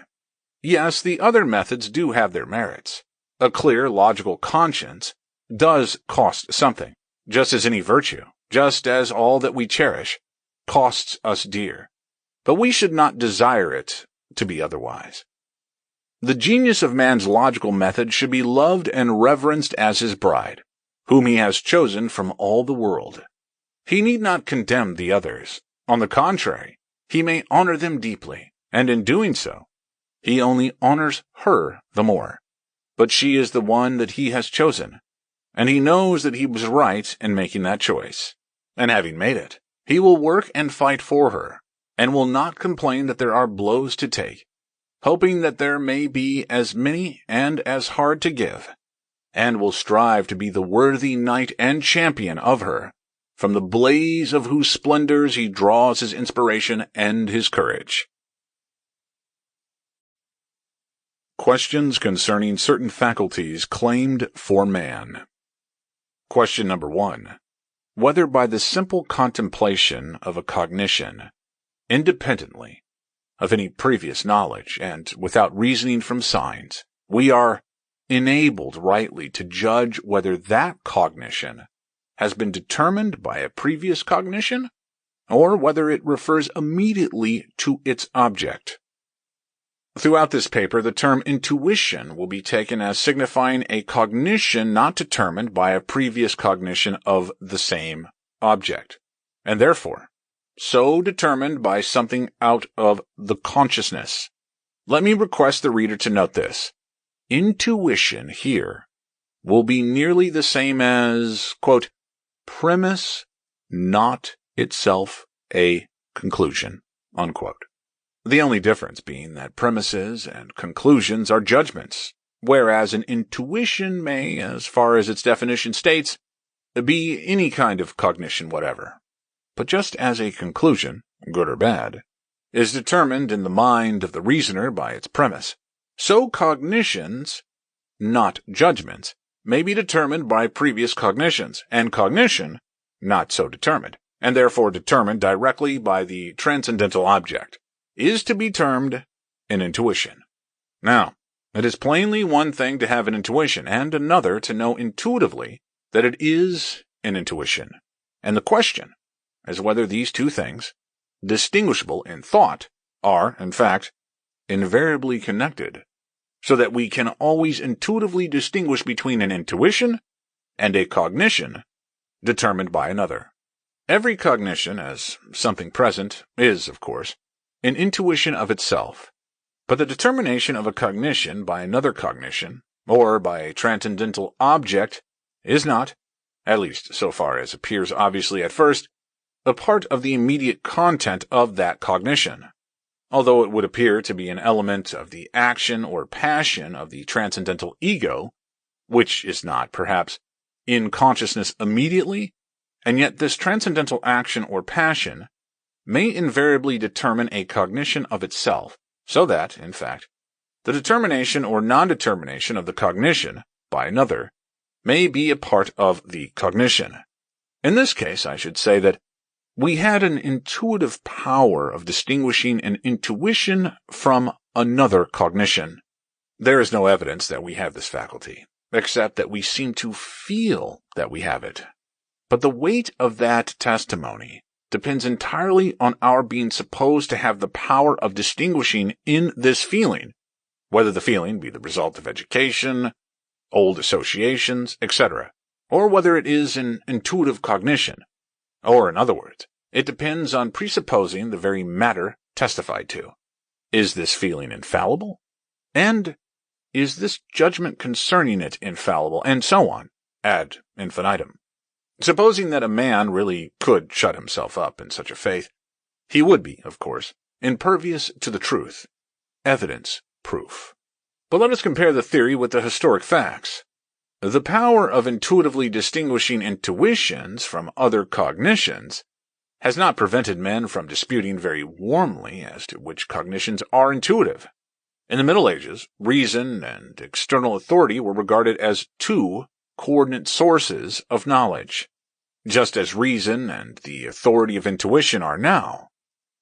[SPEAKER 2] Yes, the other methods do have their merits. A clear, logical conscience does cost something, just as any virtue, just as all that we cherish, costs us dear. But we should not desire it to be otherwise. The genius of man's logical method should be loved and reverenced as his bride, whom he has chosen from all the world. He need not condemn the others. On the contrary, he may honor them deeply, and in doing so, he only honors her the more. But she is the one that he has chosen, and he knows that he was right in making that choice. And having made it, he will work and fight for her, and will not complain that there are blows to take, hoping that there may be as many and as hard to give, and will strive to be the worthy knight and champion of her, from the blaze of whose splendors he draws his inspiration and his courage. Questions concerning certain faculties claimed for man. Question number 1. Whether by the simple contemplation of a cognition, independently of any previous knowledge and without reasoning from signs, we are enabled rightly to judge whether that cognition has been determined by a previous cognition, or whether it refers immediately to its object. Throughout this paper, the term intuition will be taken as signifying a cognition not determined by a previous cognition of the same object, and therefore so determined by something out of the consciousness. Let me request the reader to note this. Intuition here will be nearly the same as, quote, premise, not itself a conclusion, unquote. The only difference being that premises and conclusions are judgments, whereas an intuition may, as far as its definition states, be any kind of cognition whatever. But just as a conclusion, good or bad, is determined in the mind of the reasoner by its premise, so cognitions, not judgments, may be determined by previous cognitions, and cognition not so determined, and therefore determined directly by the transcendental object, is to be termed an intuition. Now, it is plainly one thing to have an intuition, and another to know intuitively that it is an intuition, and the question is whether these two things, distinguishable in thought, are, in fact, invariably connected, so that we can always intuitively distinguish between an intuition and a cognition determined by another. Every cognition, as something present, is, of course, an intuition of itself, but the determination of a cognition by another cognition, or by a transcendental object, is not, at least so far as appears obviously at first, a part of the immediate content of that cognition, although it would appear to be an element of the action or passion of the transcendental ego, which is not, perhaps, in consciousness immediately, and yet this transcendental action or passion may invariably determine a cognition of itself, so that, in fact, the determination or non-determination of the cognition by another may be a part of the cognition. In this case, I should say that we had an intuitive power of distinguishing an intuition from another cognition. There is no evidence that we have this faculty, except that we seem to feel that we have it. But the weight of that testimony depends entirely on our being supposed to have the power of distinguishing in this feeling, whether the feeling be the result of education, old associations, etc., or whether it is an intuitive cognition, or, in other words, it depends on presupposing the very matter testified to. Is this feeling infallible? And is this judgment concerning it infallible? And so on, ad infinitum. Supposing that a man really could shut himself up in such a faith, he would be, of course, impervious to the truth, evidence, proof. But let us compare the theory with the historic facts. The power of intuitively distinguishing intuitions from other cognitions has not prevented men from disputing very warmly as to which cognitions are intuitive. In the Middle Ages, reason and external authority were regarded as two coordinate sources of knowledge, just as reason and the authority of intuition are now.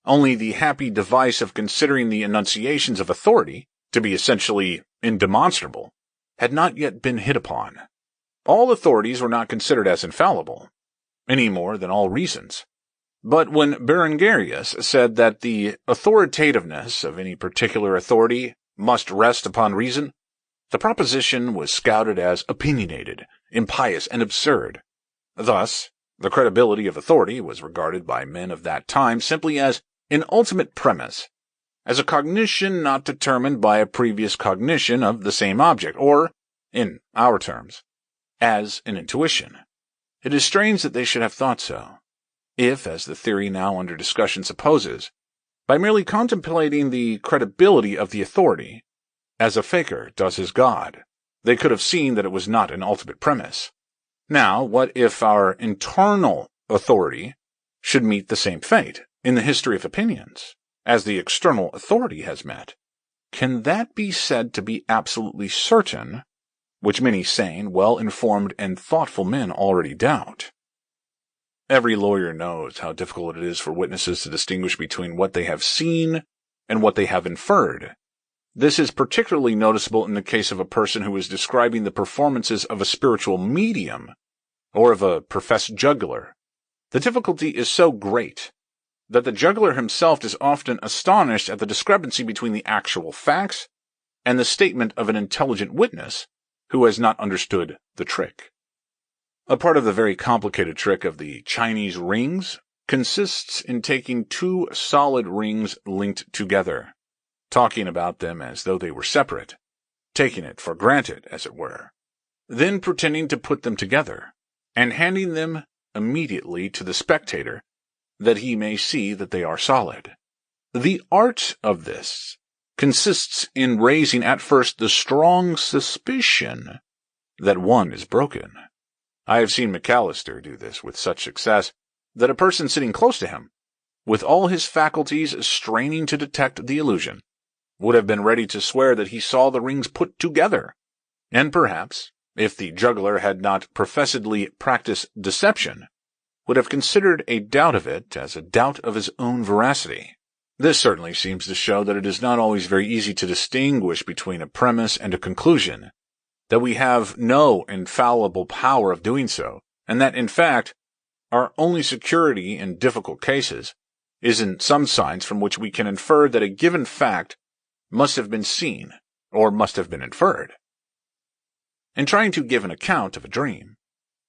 [SPEAKER 2] Only the happy device of considering the enunciations of authority to be essentially indemonstrable had not yet been hit upon. All authorities were not considered as infallible, any more than all reasons. But when Berengarius said that the authoritativeness of any particular authority must rest upon reason, the proposition was scouted as opinionated, impious, and absurd. Thus, the credibility of authority was regarded by men of that time simply as an ultimate premise, as a cognition not determined by a previous cognition of the same object, or, in our terms, as an intuition. It is strange that they should have thought so, if, as the theory now under discussion supposes, by merely contemplating the credibility of the authority, as a faker does his god, they could have seen that it was not an ultimate premise. Now, what if our internal authority should meet the same fate in the history of opinions as the external authority has met? Can that be said to be absolutely certain, which many sane, well-informed, and thoughtful men already doubt? Every lawyer knows how difficult it is for witnesses to distinguish between what they have seen and what they have inferred. This is particularly noticeable in the case of a person who is describing the performances of a spiritual medium or of a professed juggler. The difficulty is so great that the juggler himself is often astonished at the discrepancy between the actual facts and the statement of an intelligent witness who has not understood the trick. A part of the very complicated trick of the Chinese rings consists in taking two solid rings linked together, talking about them as though they were separate, taking it for granted, as it were, then pretending to put them together, and handing them immediately to the spectator that he may see that they are solid. The art of this consists in raising at first the strong suspicion that one is broken. I have seen McAllister do this with such success that a person sitting close to him, with all his faculties straining to detect the illusion, would have been ready to swear that he saw the rings put together, and perhaps, if the juggler had not professedly practiced deception, would have considered a doubt of it as a doubt of his own veracity. This certainly seems to show that it is not always very easy to distinguish between a premise and a conclusion, that we have no infallible power of doing so, and that, in fact, our only security in difficult cases is in some signs from which we can infer that a given fact must have been seen or must have been inferred. In trying to give an account of a dream,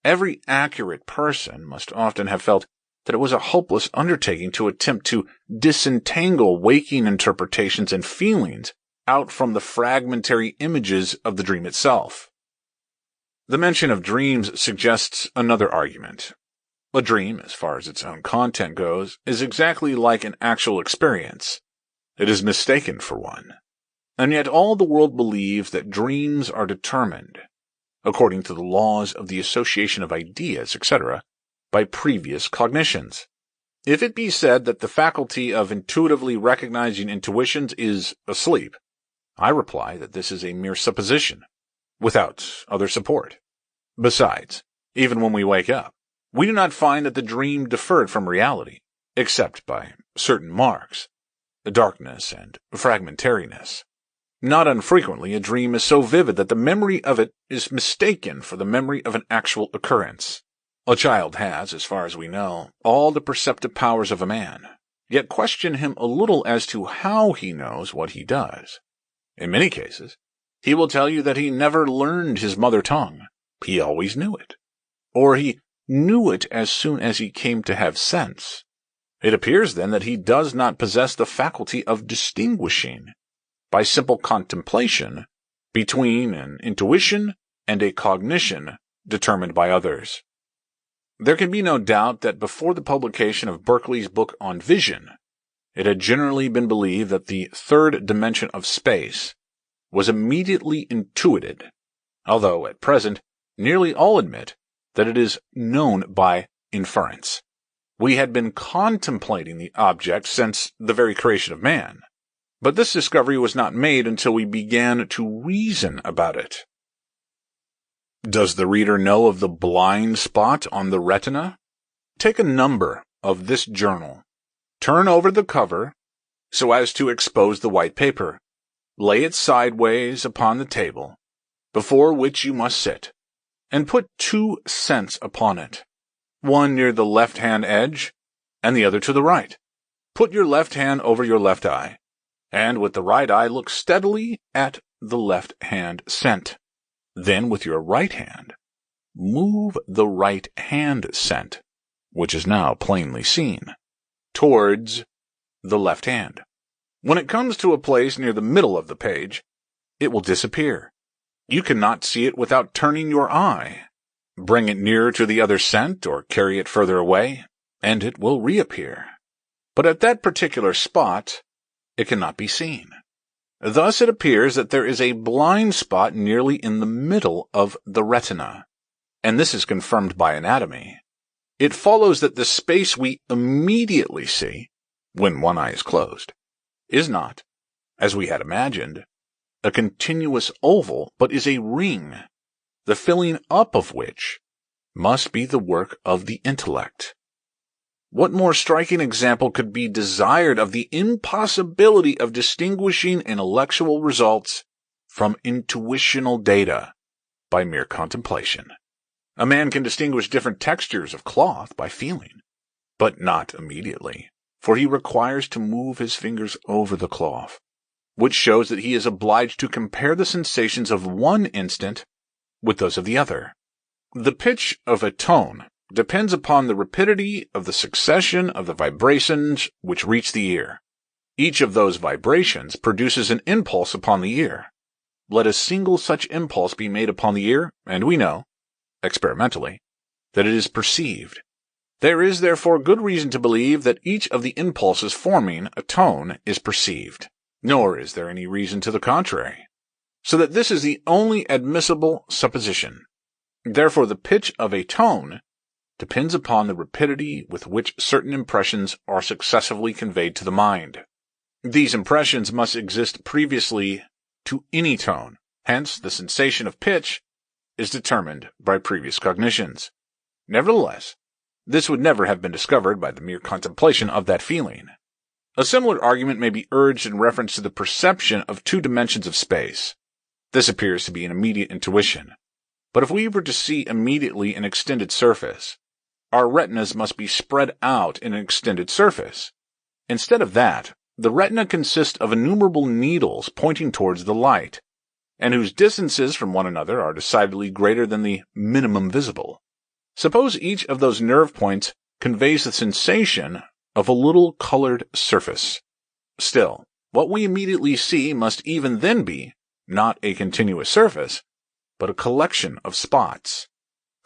[SPEAKER 2] Every accurate person must often have felt that it was a hopeless undertaking to attempt to disentangle waking interpretations and feelings out from the fragmentary images of the dream itself. The mention of dreams suggests another argument. A dream, as far as its own content goes, is exactly like an actual experience. It is mistaken for one. And yet all the world believes that dreams are determined, according to the laws of the association of ideas, etc., by previous cognitions. If it be said that the faculty of intuitively recognizing intuitions is asleep, I reply that this is a mere supposition, without other support. Besides, even when we wake up, we do not find that the dream differed from reality, except by certain marks, darkness and fragmentariness. Not unfrequently, a dream is so vivid that the memory of it is mistaken for the memory of an actual occurrence. A child has, as far as we know, all the perceptive powers of a man, yet question him a little as to how he knows what he does. In many cases, he will tell you that he never learned his mother tongue. He always knew it. Or he knew it as soon as he came to have sense. It appears, then, that he does not possess the faculty of distinguishing, by simple contemplation, between an intuition and a cognition determined by others. There can be no doubt that before the publication of Berkeley's book on vision, it had generally been believed that the third dimension of space was immediately intuited, although at present nearly all admit that it is known by inference. We had been contemplating the object since the very creation of man, but this discovery was not made until we began to reason about it. Does the reader know of the blind spot on the retina? Take a number of this journal. Turn over the cover so as to expose the white paper. Lay it sideways upon the table, before which you must sit, and put 2 cents upon it, one near the left-hand edge, and the other to the right. Put your left hand over your left eye, and with the right eye look steadily at the left-hand cent. Then with your right hand, move the right-hand cent, which is now plainly seen, towards the left hand. When it comes to a place near the middle of the page, it will disappear. You cannot see it without turning your eye. Bring it nearer to the other cent or carry it further away, and it will reappear. But at that particular spot, it cannot be seen. Thus it appears that there is a blind spot nearly in the middle of the retina, and this is confirmed by anatomy. It follows that the space we immediately see, when one eye is closed, is not, as we had imagined, a continuous oval, but is a ring, the filling up of which must be the work of the intellect. What more striking example could be desired of the impossibility of distinguishing intellectual results from intuitional data by mere contemplation? A man can distinguish different textures of cloth by feeling, but not immediately, for he requires to move his fingers over the cloth, which shows that he is obliged to compare the sensations of one instant with those of the other. The pitch of a tone depends upon the rapidity of the succession of the vibrations which reach the ear. Each of those vibrations produces an impulse upon the ear. Let a single such impulse be made upon the ear, and we know, experimentally, that it is perceived. There is therefore good reason to believe that each of the impulses forming a tone is perceived, nor is there any reason to the contrary, so that this is the only admissible supposition. Therefore the pitch of a tone depends upon the rapidity with which certain impressions are successively conveyed to the mind. These impressions must exist previously to any tone, hence the sensation of pitch is determined by previous cognitions. Nevertheless, this would never have been discovered by the mere contemplation of that feeling. A similar argument may be urged in reference to the perception of 2 dimensions of space. This appears to be an immediate intuition. But if we were to see immediately an extended surface, our retinas must be spread out in an extended surface. Instead of that, the retina consists of innumerable needles pointing towards the light, and whose distances from one another are decidedly greater than the minimum visible. Suppose each of those nerve points conveys the sensation of a little colored surface. Still, what we immediately see must even then be not a continuous surface, but a collection of spots.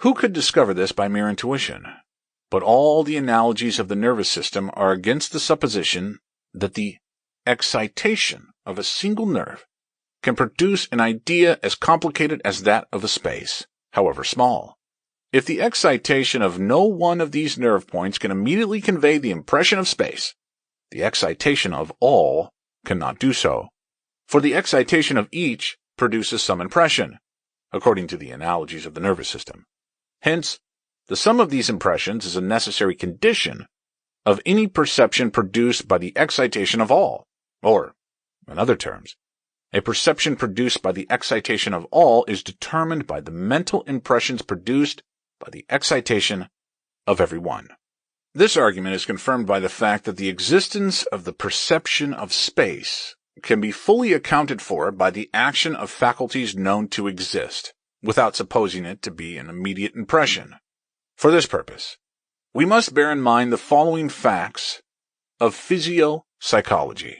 [SPEAKER 2] Who could discover this by mere intuition? But all the analogies of the nervous system are against the supposition that the excitation of a single nerve can produce an idea as complicated as that of a space, however small. If the excitation of no one of these nerve points can immediately convey the impression of space, the excitation of all cannot do so, for the excitation of each produces some impression, according to the analogies of the nervous system. Hence, the sum of these impressions is a necessary condition of any perception produced by the excitation of all, or, in other terms, a perception produced by the excitation of all is determined by the mental impressions produced by the excitation of every one. This argument is confirmed by the fact that the existence of the perception of space can be fully accounted for by the action of faculties known to exist, without supposing it to be an immediate impression. For this purpose, we must bear in mind the following facts of physiopsychology.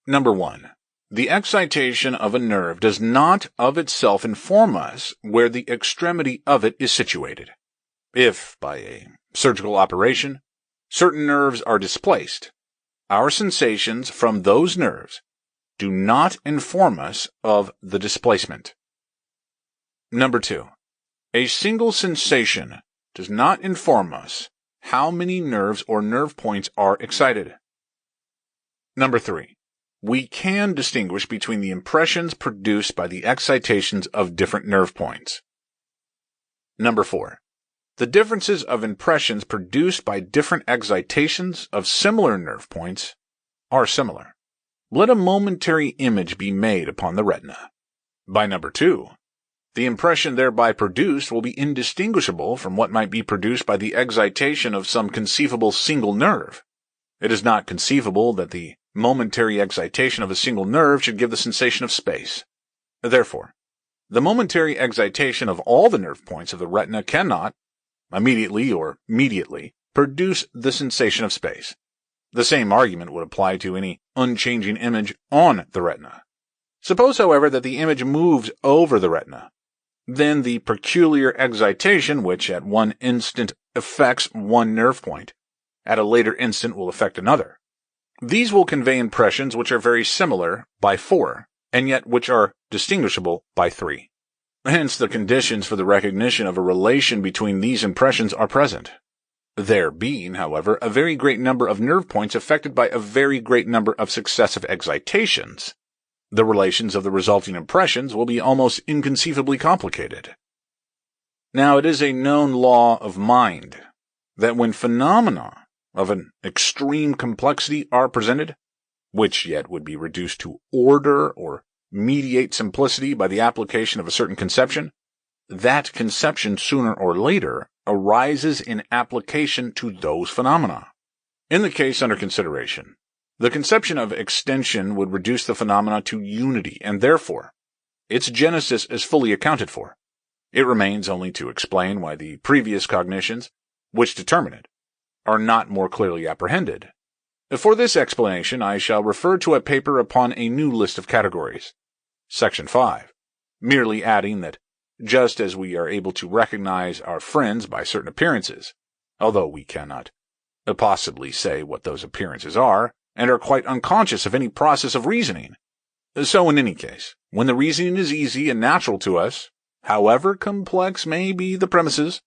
[SPEAKER 2] Number 1. The excitation of a nerve does not of itself inform us where the extremity of it is situated. If, by a surgical operation, certain nerves are displaced, our sensations from those nerves do not inform us of the displacement. Number 2. A single sensation does not inform us how many nerves or nerve points are excited. Number 3. We can distinguish between the impressions produced by the excitations of different nerve points. Number 4. The differences of impressions produced by different excitations of similar nerve points are similar. Let a momentary image be made upon the retina. By number 2, the impression thereby produced will be indistinguishable from what might be produced by the excitation of some conceivable single nerve. It is not conceivable that the momentary excitation of a single nerve should give the sensation of space. Therefore, the momentary excitation of all the nerve points of the retina cannot, immediately or mediately, produce the sensation of space. The same argument would apply to any unchanging image on the retina. Suppose, however, that the image moves over the retina. Then the peculiar excitation which at one instant affects one nerve point, at a later instant will affect another. These will convey impressions which are very similar by 4, and yet which are distinguishable by 3. Hence the conditions for the recognition of a relation between these impressions are present. There being, however, a very great number of nerve points affected by a very great number of successive excitations, the relations of the resulting impressions will be almost inconceivably complicated. Now, it is a known law of mind that when phenomena of an extreme complexity are presented, which yet would be reduced to order or mediate simplicity by the application of a certain conception, that conception sooner or later arises in application to those phenomena. In the case under consideration, the conception of extension would reduce the phenomena to unity, and therefore its genesis is fully accounted for. It remains only to explain why the previous cognitions, which determine it, are not more clearly apprehended. For this explanation, I shall refer to a paper upon a new list of categories, Section 5, merely adding that just as we are able to recognize our friends by certain appearances, although we cannot possibly say what those appearances are, and are quite unconscious of any process of reasoning, so in any case, when the reasoning is easy and natural to us, however complex may be the premises,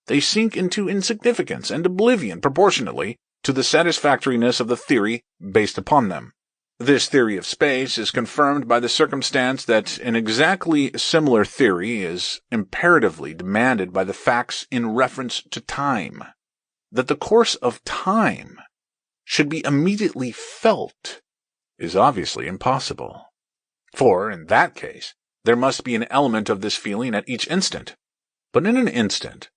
[SPEAKER 2] they sink into insignificance and oblivion proportionately to the satisfactoriness of the theory based upon them. This theory of space is confirmed by the circumstance that an exactly similar theory is imperatively demanded by the facts in reference to time. That the course of time should be immediately felt is obviously impossible. For, in that case, there must be an element of this feeling at each instant. But in an instant,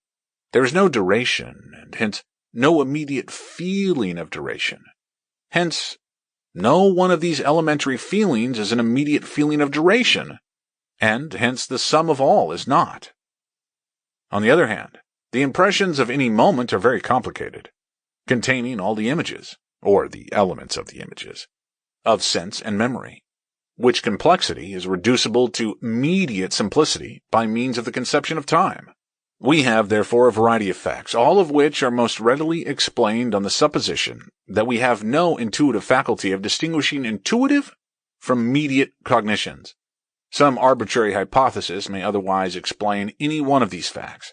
[SPEAKER 2] there is no duration, and hence no immediate feeling of duration. Hence, no one of these elementary feelings is an immediate feeling of duration, and hence the sum of all is not. On the other hand, The impressions of any moment are very complicated, containing all the images, or the elements of the images, of sense and memory, which complexity is reducible to immediate simplicity by means of the conception of time. We have, therefore, a variety of facts, all of which are most readily explained on the supposition that we have no intuitive faculty of distinguishing intuitive from immediate cognitions. Some arbitrary hypothesis may otherwise explain any one of these facts.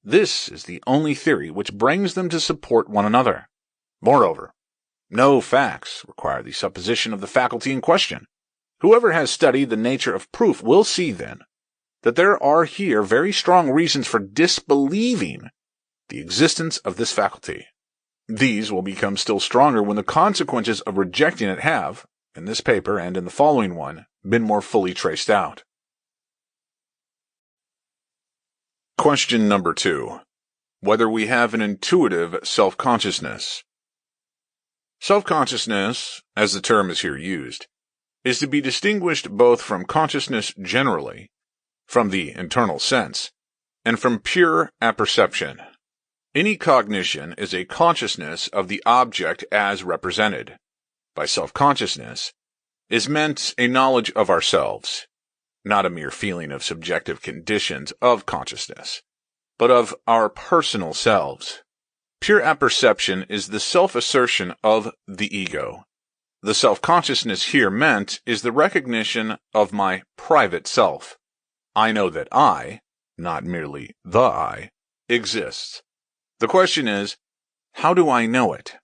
[SPEAKER 2] This is the only theory which brings them to support one another. Moreover, no facts require the supposition of the faculty in question. Whoever has studied the nature of proof will see, then, that there are here very strong reasons for disbelieving the existence of this faculty. These will become still stronger when the consequences of rejecting it have, in this paper and in the following one, been more fully traced out.
[SPEAKER 1] Question number 2. Whether we have an intuitive self-consciousness. Self-consciousness, as the term is here used, is to be distinguished both from consciousness generally, from the internal sense, and from pure apperception. Any cognition is a consciousness of the object as represented. By self-consciousness is meant a knowledge of ourselves, not a mere feeling of subjective conditions of consciousness, but of our personal selves. Pure apperception is the self-assertion of the ego. The self-consciousness here meant is the recognition of my private self. I know that I, not merely the I, exists. The question is, how do I know it?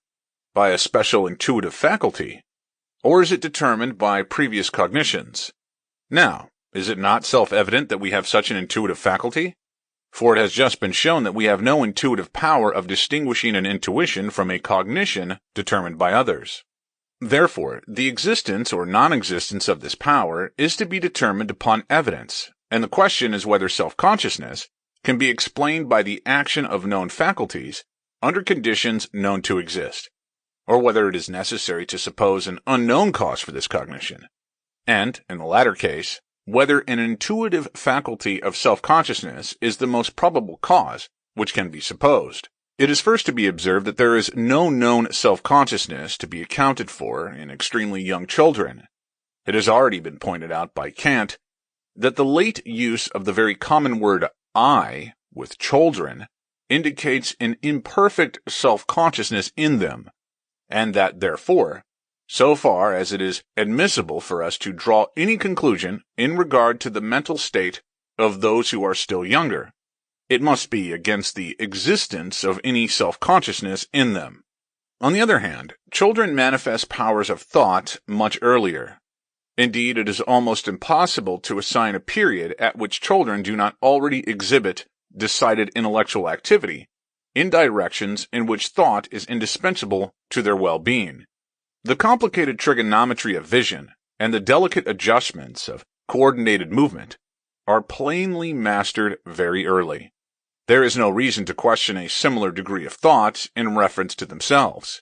[SPEAKER 1] By a special intuitive faculty? Or is it determined by previous cognitions? Now, is it not self-evident that we have such an intuitive faculty? For it has just been shown that we have no intuitive power of distinguishing an intuition from a cognition determined by others. Therefore, the existence or non-existence of this power is to be determined upon evidence, and the question is whether self-consciousness can be explained by the action of known faculties under conditions known to exist, or whether it is necessary to suppose an unknown cause for this cognition, and, in the latter case, whether an intuitive faculty of self-consciousness is the most probable cause which can be supposed. It is first to be observed that there is no known self-consciousness to be accounted for in extremely young children. It has already been pointed out by Kant that the late use of the very common word I with children indicates an imperfect self-consciousness in them, and that, therefore, so far as it is admissible for us to draw any conclusion in regard to the mental state of those who are still younger, it must be against the existence of any self-consciousness in them. On the other hand, children manifest powers of thought much earlier. Indeed, it is almost impossible to assign a period at which children do not already exhibit decided intellectual activity in directions in which thought is indispensable to their well-being. The complicated trigonometry of vision and the delicate adjustments of coordinated movement are plainly mastered very early. There is no reason to question a similar degree of thought in reference to themselves.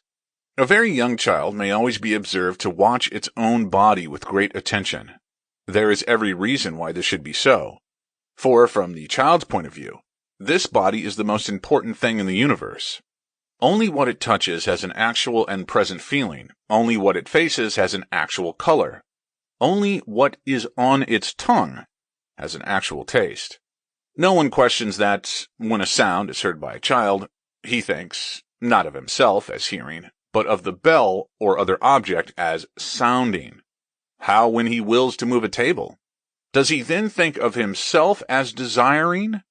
[SPEAKER 1] A very young child may always be observed to watch its own body with great attention. There is every reason why this should be so, for from the child's point of view, this body is the most important thing in the universe. Only what it touches has an actual and present feeling. Only what it faces has an actual color. Only what is on its tongue has an actual taste. No one questions that, when a sound is heard by a child, he thinks, not of himself as hearing, but of the bell or other object as sounding. How when he wills to move a table? Does he then think of himself as desiring,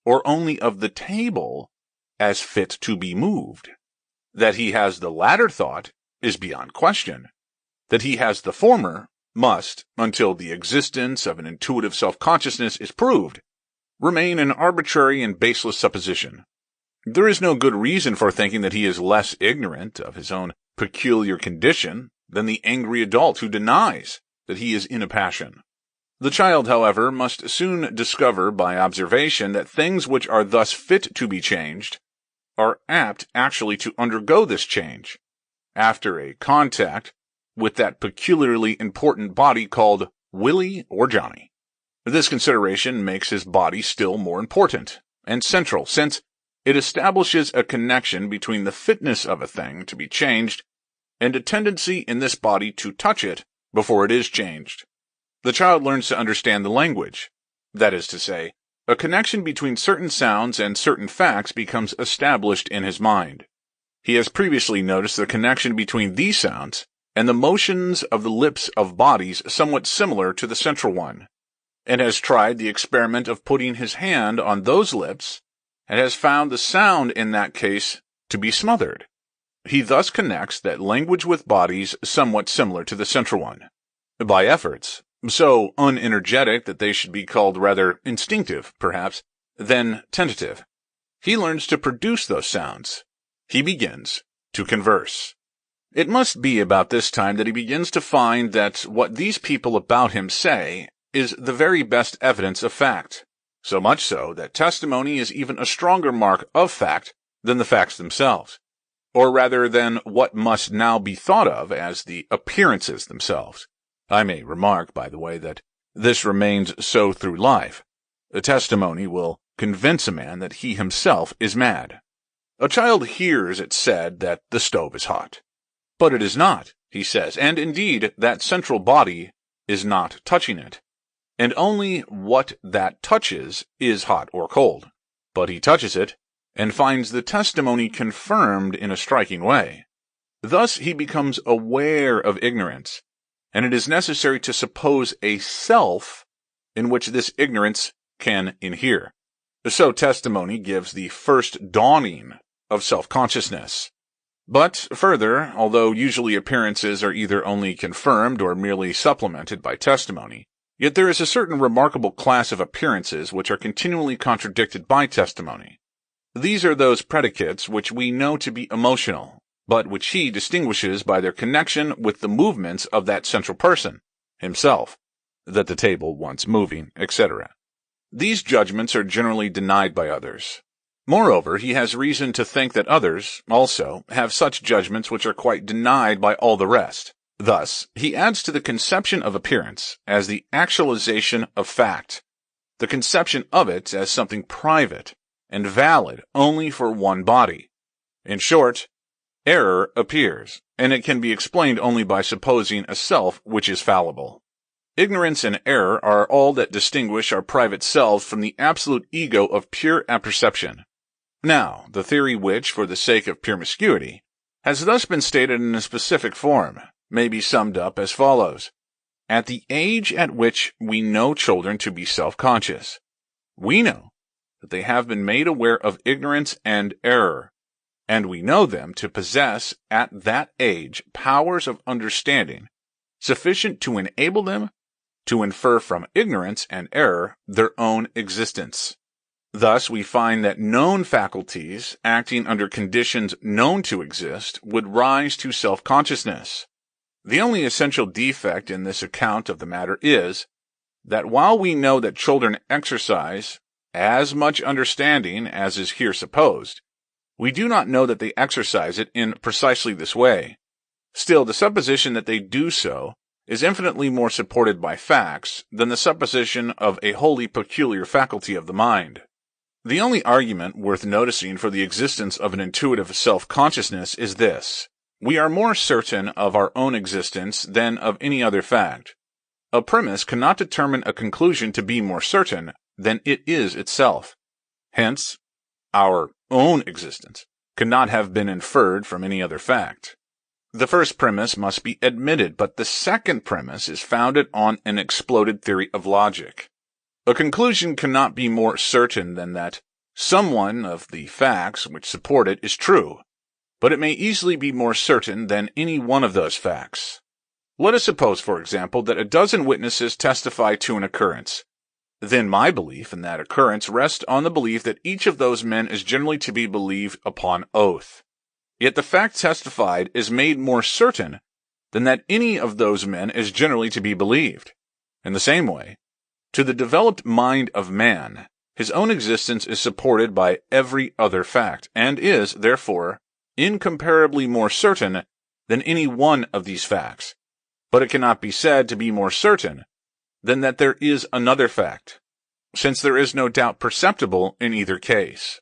[SPEAKER 1] or only of the table as fit to be moved? That he has the latter thought is beyond question. That he has the former must, until the existence of an intuitive self-consciousness is proved, remain an arbitrary and baseless supposition. There is no good reason for thinking that he is less ignorant of his own peculiar condition than the angry adult who denies that he is in a passion. The child, however, must soon discover by observation that things which are thus fit to be changed are apt actually to undergo this change, after a contact with that peculiarly important body called Willie or Johnny. This consideration makes his body still more important and central, since
[SPEAKER 2] It establishes a connection between the fitness of a thing to be changed and a tendency in this body to touch it before it is changed. The child learns to understand the language. That is to say, a connection between certain sounds and certain facts becomes established in his mind. He has previously noticed the connection between these sounds and the motions of the lips of bodies somewhat similar to the central one, and has tried the experiment of putting his hand on those lips, and has found the sound in that case to be smothered. He thus connects that language with bodies somewhat similar to the central one, by efforts, so unenergetic that they should be called rather instinctive, perhaps, than tentative. He learns to produce those sounds. He begins to converse. It must be about this time that he begins to find that what these people about him say is the very best evidence of fact, so much so that testimony is even a stronger mark of fact than the facts themselves, or rather than what must now be thought of as the appearances themselves. I may remark, by the way, that this remains so through life. A testimony will convince a man that he himself is mad. A child hears it said that the stove is hot. But it is not, he says, and indeed that central body is not touching it, and only what that touches is hot or cold. But he touches it, and finds the testimony confirmed in a striking way. Thus he becomes aware of ignorance, and it is necessary to suppose a self in which this ignorance can inhere. So testimony gives the first dawning of self-consciousness. But further, although usually appearances are either only confirmed or merely supplemented by testimony, yet there is a certain remarkable class of appearances which are continually contradicted by testimony. These are those predicates which we know to be emotional, but which he distinguishes by their connection with the movements of that central person, himself, that the table wants moving, etc. These judgments are generally denied by others. Moreover, he has reason to think that others, also, have such judgments which are quite denied by all the rest. Thus, he adds to the conception of appearance as the actualization of fact, the conception of it as something private and valid only for one body. In short, error appears, and it can be explained only by supposing a self which is fallible. Ignorance and error are all that distinguish our private selves from the absolute ego of pure apperception. Now, the theory which, for the sake of promiscuity, has thus been stated in a specific form, may be summed up as follows. At the age at which we know children to be self-conscious, we know that they have been made aware of ignorance and error, and we know them to possess at that age powers of understanding sufficient to enable them to infer from ignorance and error their own existence. Thus, we find that known faculties, acting under conditions known to exist, would rise to self-consciousness. The only essential defect in this account of the matter is that while we know that children exercise as much understanding as is here supposed, we do not know that they exercise it in precisely this way. Still, the supposition that they do so is infinitely more supported by facts than the supposition of a wholly peculiar faculty of the mind. The only argument worth noticing for the existence of an intuitive self-consciousness is this. We are more certain of our own existence than of any other fact. A premise cannot determine a conclusion to be more certain than it is itself. Hence, our own existence cannot have been inferred from any other fact. The first premise must be admitted, but the second premise is founded on an exploded theory of logic. A conclusion cannot be more certain than that some one of the facts which support it is true, but it may easily be more certain than any one of those facts. Let us suppose, for example, that a dozen witnesses testify to an occurrence. Then my belief in that occurrence rests on the belief that each of those men is generally to be believed upon oath. Yet the fact testified is made more certain than that any of those men is generally to be believed. In the same way, to the developed mind of man, his own existence is supported by every other fact, and is, therefore, incomparably more certain than any one of these facts. But it cannot be said to be more certain than that there is another fact, since there is no doubt perceptible in either case.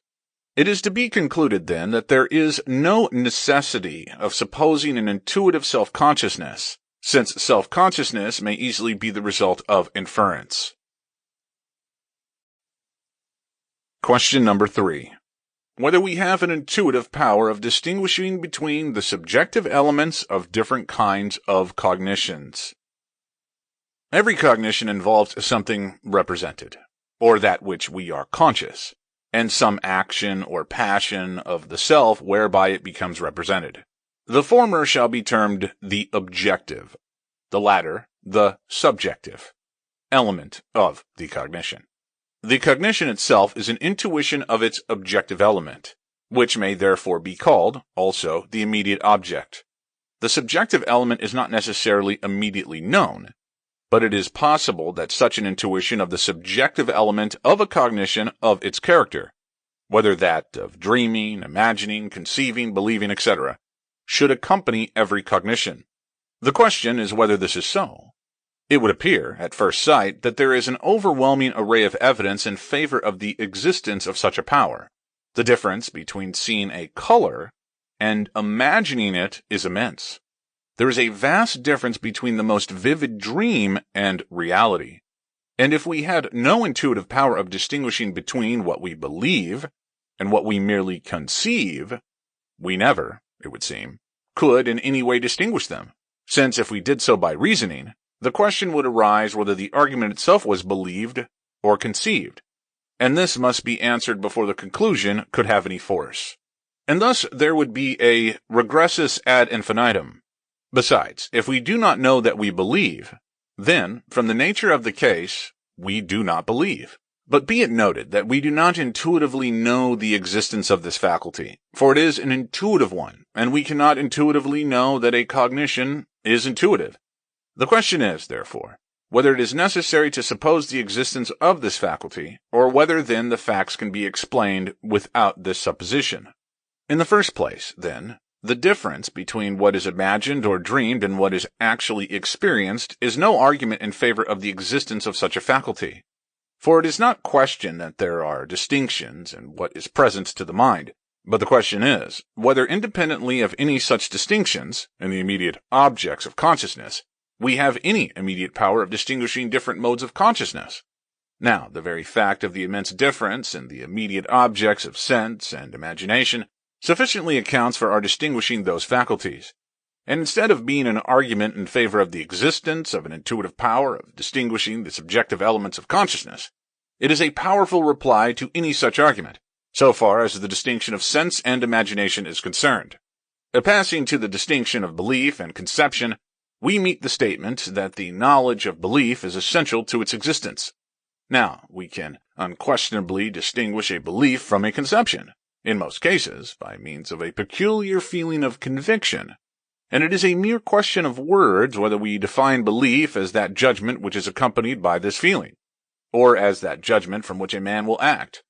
[SPEAKER 2] It is to be concluded, then, that there is no necessity of supposing an intuitive self-consciousness, since self-consciousness may easily be the result of inference. Question number 3. Whether we have an intuitive power of distinguishing between the subjective elements of different kinds of cognitions. Every cognition involves something represented, or that which we are conscious, and some action or passion of the self whereby it becomes represented. The former shall be termed the objective, the latter the subjective element of the cognition. The cognition itself is an intuition of its objective element, which may therefore be called also the immediate object. The subjective element is not necessarily immediately known, but it is possible that such an intuition of the subjective element of a cognition of its character, whether that of dreaming, imagining, conceiving, believing, etc., should accompany every cognition. The question is whether this is so. It would appear, at first sight, that there is an overwhelming array of evidence in favor of the existence of such a power. The difference between seeing a color and imagining it is immense. There is a vast difference between the most vivid dream and reality. And if we had no intuitive power of distinguishing between what we believe and what we merely conceive, we never, it would seem, could in any way distinguish them, since if we did so by reasoning, the question would arise whether the argument itself was believed or conceived, and this must be answered before the conclusion could have any force. And thus there would be a regressus ad infinitum. Besides, if we do not know that we believe, then, from the nature of the case, we do not believe. But be it noted that we do not intuitively know the existence of this faculty, for it is an intuitive one, and we cannot intuitively know that a cognition is intuitive. The question is, therefore, whether it is necessary to suppose the existence of this faculty, or whether then the facts can be explained without this supposition. In the first place, then, the difference between what is imagined or dreamed and what is actually experienced is no argument in favor of the existence of such a faculty. For it is not question that there are distinctions in what is present to the mind, but the question is, whether independently of any such distinctions, in the immediate objects of consciousness, we have any immediate power of distinguishing different modes of consciousness. Now, the very fact of the immense difference in the immediate objects of sense and imagination sufficiently accounts for our distinguishing those faculties, and instead of being an argument in favor of the existence of an intuitive power of distinguishing the subjective elements of consciousness, it is a powerful reply to any such argument, so far as the distinction of sense and imagination is concerned. Passing to the distinction of belief and conception, we meet the statement that the knowledge of belief is essential to its existence. Now, we can unquestionably distinguish a belief from a conception, in most cases by means of a peculiar feeling of conviction, and it is a mere question of words whether we define belief as that judgment which is accompanied by this feeling, or as that judgment from which a man will act.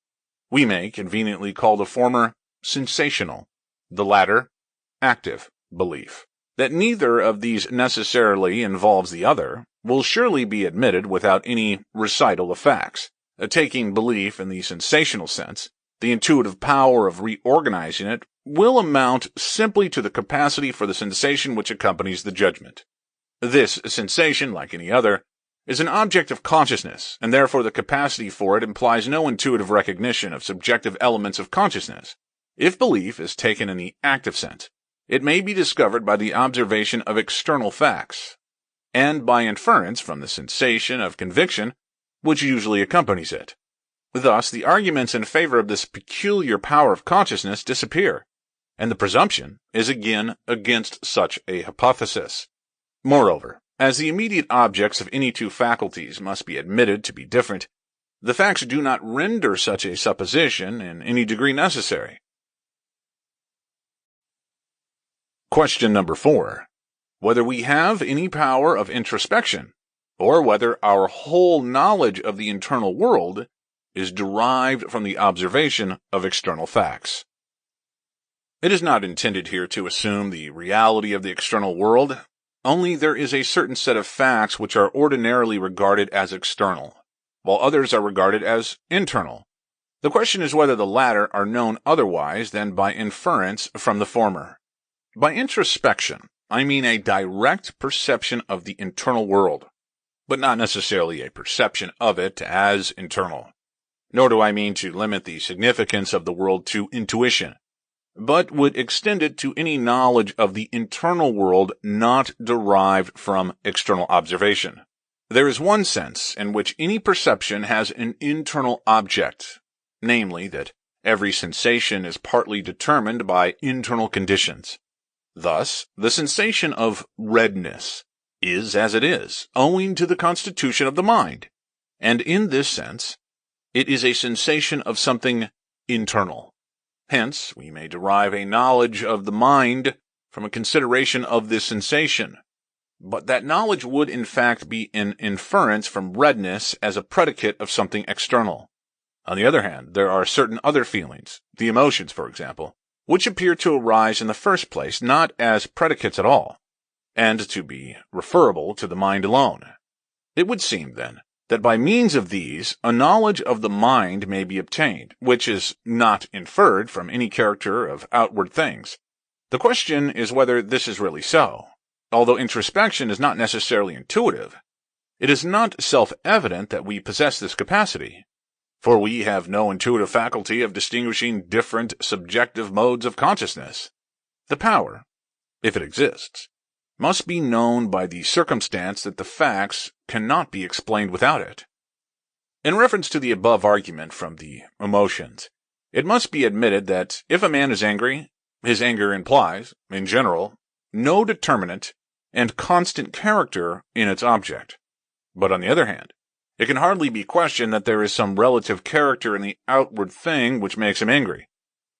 [SPEAKER 2] We may conveniently call the former sensational, the latter active belief. That neither of these necessarily involves the other will surely be admitted without any recital of facts. Taking belief in the sensational sense, the intuitive power of reorganizing it will amount simply to the capacity for the sensation which accompanies the judgment. This sensation, like any other, is an object of consciousness, and therefore the capacity for it implies no intuitive recognition of subjective elements of consciousness. If belief is taken in the active sense, it may be discovered by the observation of external facts, and by inference from the sensation of conviction which usually accompanies it. Thus, the arguments in favor of this peculiar power of consciousness disappear, and the presumption is again against such a hypothesis. Moreover, as the immediate objects of any two faculties must be admitted to be different, the facts do not render such a supposition in any degree necessary. Question number 4. Whether we have any power of introspection, or whether our whole knowledge of the internal world is derived from the observation of external facts. It is not intended here to assume the reality of the external world, only there is a certain set of facts which are ordinarily regarded as external, while others are regarded as internal. The question is whether the latter are known otherwise than by inference from the former. By introspection, I mean a direct perception of the internal world, but not necessarily a perception of it as internal. Nor do I mean to limit the significance of the world to intuition, but would extend it to any knowledge of the internal world not derived from external observation. There is one sense in which any perception has an internal object, namely that every sensation is partly determined by internal conditions. Thus, the sensation of redness is as it is, owing to the constitution of the mind, and in this sense, it is a sensation of something internal. Hence, we may derive a knowledge of the mind from a consideration of this sensation, but that knowledge would in fact be an inference from redness as a predicate of something external. On the other hand, there are certain other feelings, the emotions for example, which appear to arise in the first place not as predicates at all, and to be referable to the mind alone. It would seem, then, that by means of these, a knowledge of the mind may be obtained, which is not inferred from any character of outward things. The question is whether this is really so. Although introspection is not necessarily intuitive, it is not self-evident that we possess this capacity, for we have no intuitive faculty of distinguishing different subjective modes of consciousness. The power, if it exists, must be known by the circumstance that the facts cannot be explained without it. In reference to the above argument from the emotions, it must be admitted that if a man is angry, his anger implies, in general, no determinate and constant character in its object. But on the other hand, it can hardly be questioned that there is some relative character in the outward thing which makes him angry,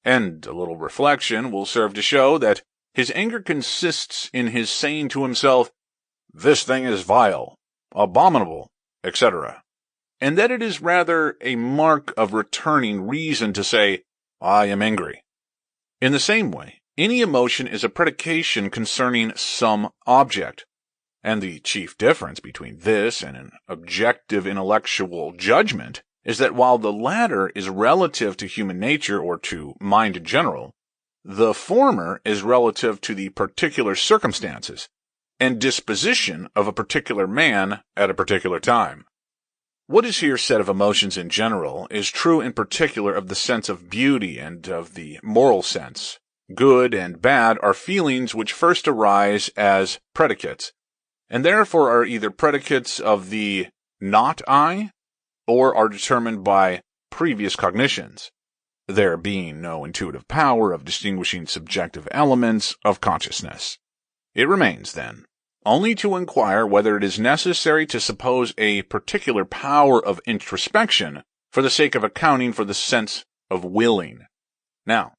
[SPEAKER 2] and a little reflection will serve to show that his anger consists in his saying to himself, "This thing is vile, abominable," etc., and that it is rather a mark of returning reason to say, "I am angry." In the same way, any emotion is a predication concerning some object, and the chief difference between this and an objective intellectual judgment is that while the latter is relative to human nature or to mind in general, the former is relative to the particular circumstances and disposition of a particular man at a particular time. What is here said of emotions in general is true in particular of the sense of beauty and of the moral sense. Good and bad are feelings which first arise as predicates, and therefore are either predicates of the not I, or are determined by previous cognitions, there being no intuitive power of distinguishing subjective elements of consciousness. It remains, then, only to inquire whether it is necessary to suppose a particular power of introspection for the sake of accounting for the sense of willing. Now,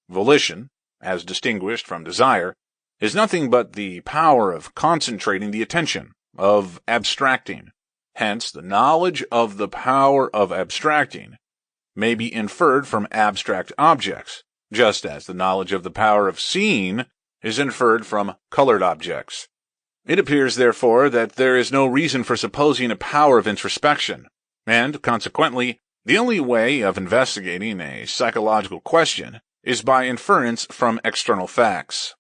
[SPEAKER 2] volition, as distinguished from desire, is nothing but the power of concentrating the attention, of abstracting. Hence, the knowledge of the power of abstracting may be inferred from abstract objects, just as the knowledge of the power of seeing is inferred from colored objects. It appears, therefore, that there is no reason for supposing a power of introspection, and, consequently, the only way of investigating a psychological question is by inference from external facts.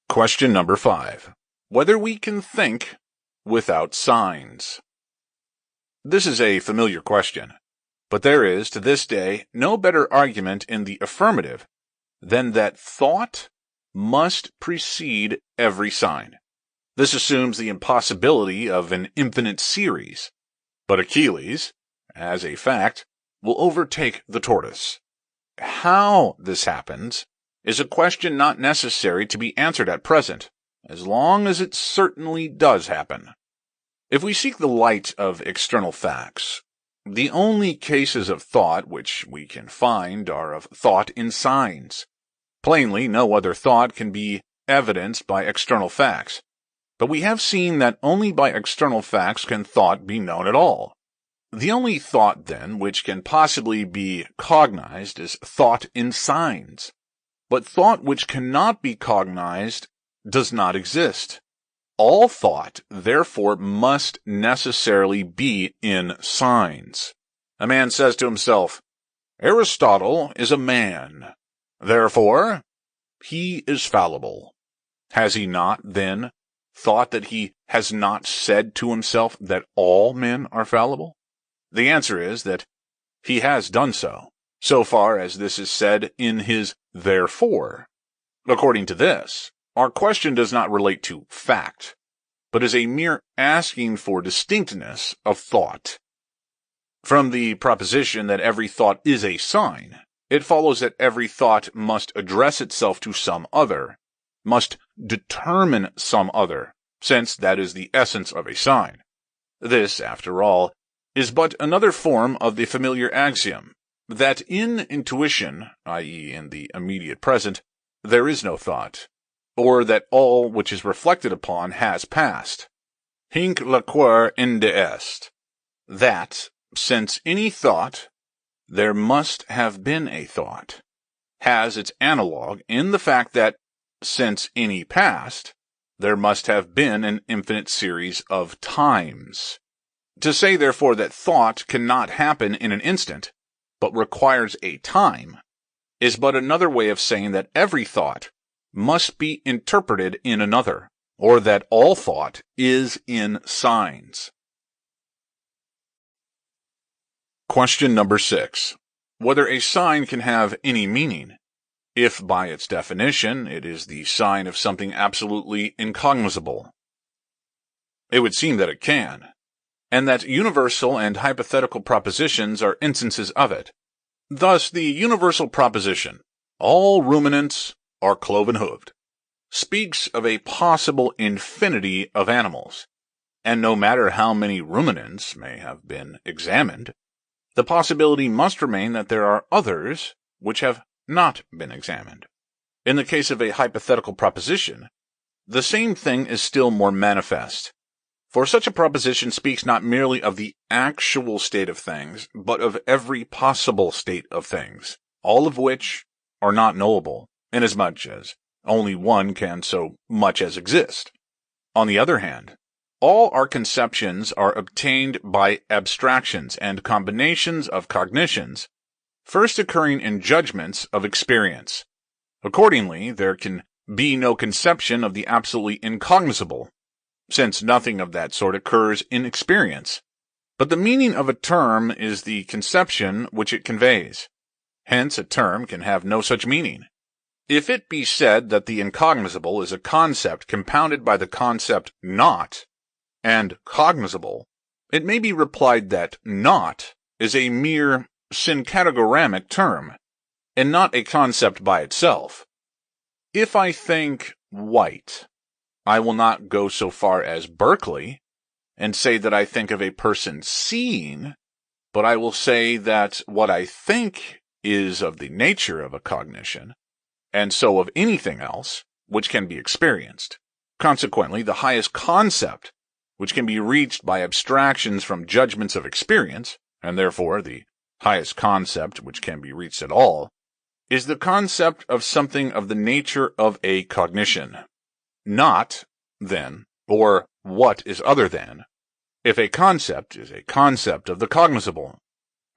[SPEAKER 2] Question number 5. Whether we can think without signs. This is a familiar question, but there is, to this day, no better argument in the affirmative than that thought must precede every sign. This assumes the impossibility of an infinite series, but Achilles, as a fact, will overtake the tortoise. How this happens is a question not necessary to be answered at present, as long as it certainly does happen. If we seek the light of external facts, the only cases of thought which we can find are of thought in signs. Plainly, no other thought can be evidenced by external facts, but we have seen that only by external facts can thought be known at all. The only thought, then, which can possibly be cognized is thought in signs. But thought which cannot be cognized does not exist. all thought, therefore, must necessarily be in signs. A man says to himself, Aristotle is a man. Therefore, he is fallible. Has he not, then, thought that he has not said to himself that all men are fallible? The answer is that he has done so far as this is said in his therefore. According to this, our question does not relate to fact, but is a mere asking for distinctness of thought. From the proposition that every thought is a sign, it follows that every thought must address itself to some other, must determine some other, since that is the essence of a sign. This, after all, is but another form of the familiar axiom that in intuition, i.e. in the immediate present, there is no thought, or that all which is reflected upon has passed. Hinc liquor inde est. That, since any thought, there must have been a thought, has its analogue in the fact that, since any passed, there must have been an infinite series of times. To say, therefore, that thought cannot happen in an instant, but requires a time, is but another way of saying that every thought must be interpreted in another, or that all thought is in signs. Question number 6. Whether a sign can have any meaning, if by its definition it is the sign of something absolutely incognizable. It would seem that it can, and that universal and hypothetical propositions are instances of it. Thus, the universal proposition, all ruminants are cloven-hooved, speaks of a possible infinity of animals, and no matter how many ruminants may have been examined, the possibility must remain that there are others which have not been examined. In the case of a hypothetical proposition, the same thing is still more manifest, for such a proposition speaks not merely of the actual state of things, but of every possible state of things, all of which are not knowable, inasmuch as only one can so much as exist. On the other hand, all our conceptions are obtained by abstractions and combinations of cognitions, first occurring in judgments of experience. Accordingly, there can be no conception of the absolutely incognizable, since nothing of that sort occurs in experience. But the meaning of a term is the conception which it conveys. Hence, a term can have no such meaning. If it be said that the incognizable is a concept compounded by the concept not and cognizable, it may be replied that not is a mere syncatogoramic term, and not a concept by itself. If I think white, I will not go so far as Berkeley and say that I think of a person seeing, but I will say that what I think is of the nature of a cognition, and so of anything else which can be experienced. Consequently, the highest concept which can be reached by abstractions from judgments of experience, and therefore the highest concept which can be reached at all, is the concept of something of the nature of a cognition. Not, then, or what is other than, if a concept is a concept of the cognizable.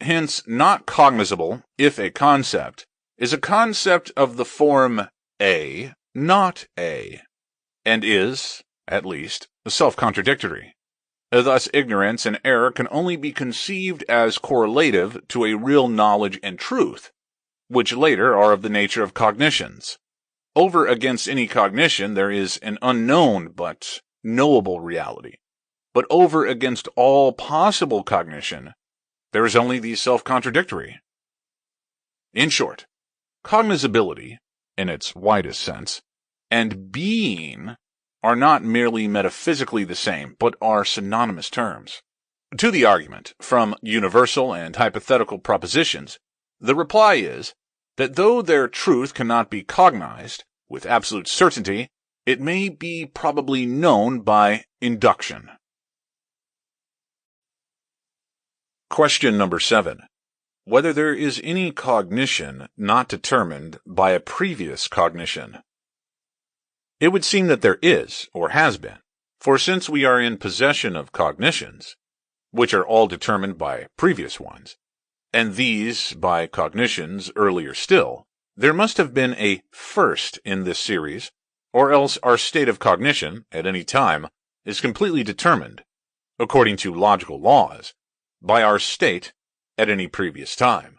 [SPEAKER 2] Hence, not cognizable, if a concept, is a concept of the form A, not A, and is, at least, self-contradictory. Thus, ignorance and error can only be conceived as correlative to a real knowledge and truth, which later are of the nature of cognitions. Over against any cognition there is an unknown but knowable reality. But over against all possible cognition, there is only the self-contradictory. In short, cognizability, in its widest sense, and being are not merely metaphysically the same, but are synonymous terms. To the argument, from universal and hypothetical propositions, the reply is that though their truth cannot be cognized with absolute certainty, it may be probably known by induction. Question number 7. Whether there is any cognition not determined by a previous cognition. It would seem that there is, or has been, For since we are in possession of cognitions, which are all determined by previous ones, and these by cognitions earlier still, there must have been a first in this series, or else our state of cognition, at any time, is completely determined, according to logical laws, by our state at any previous time.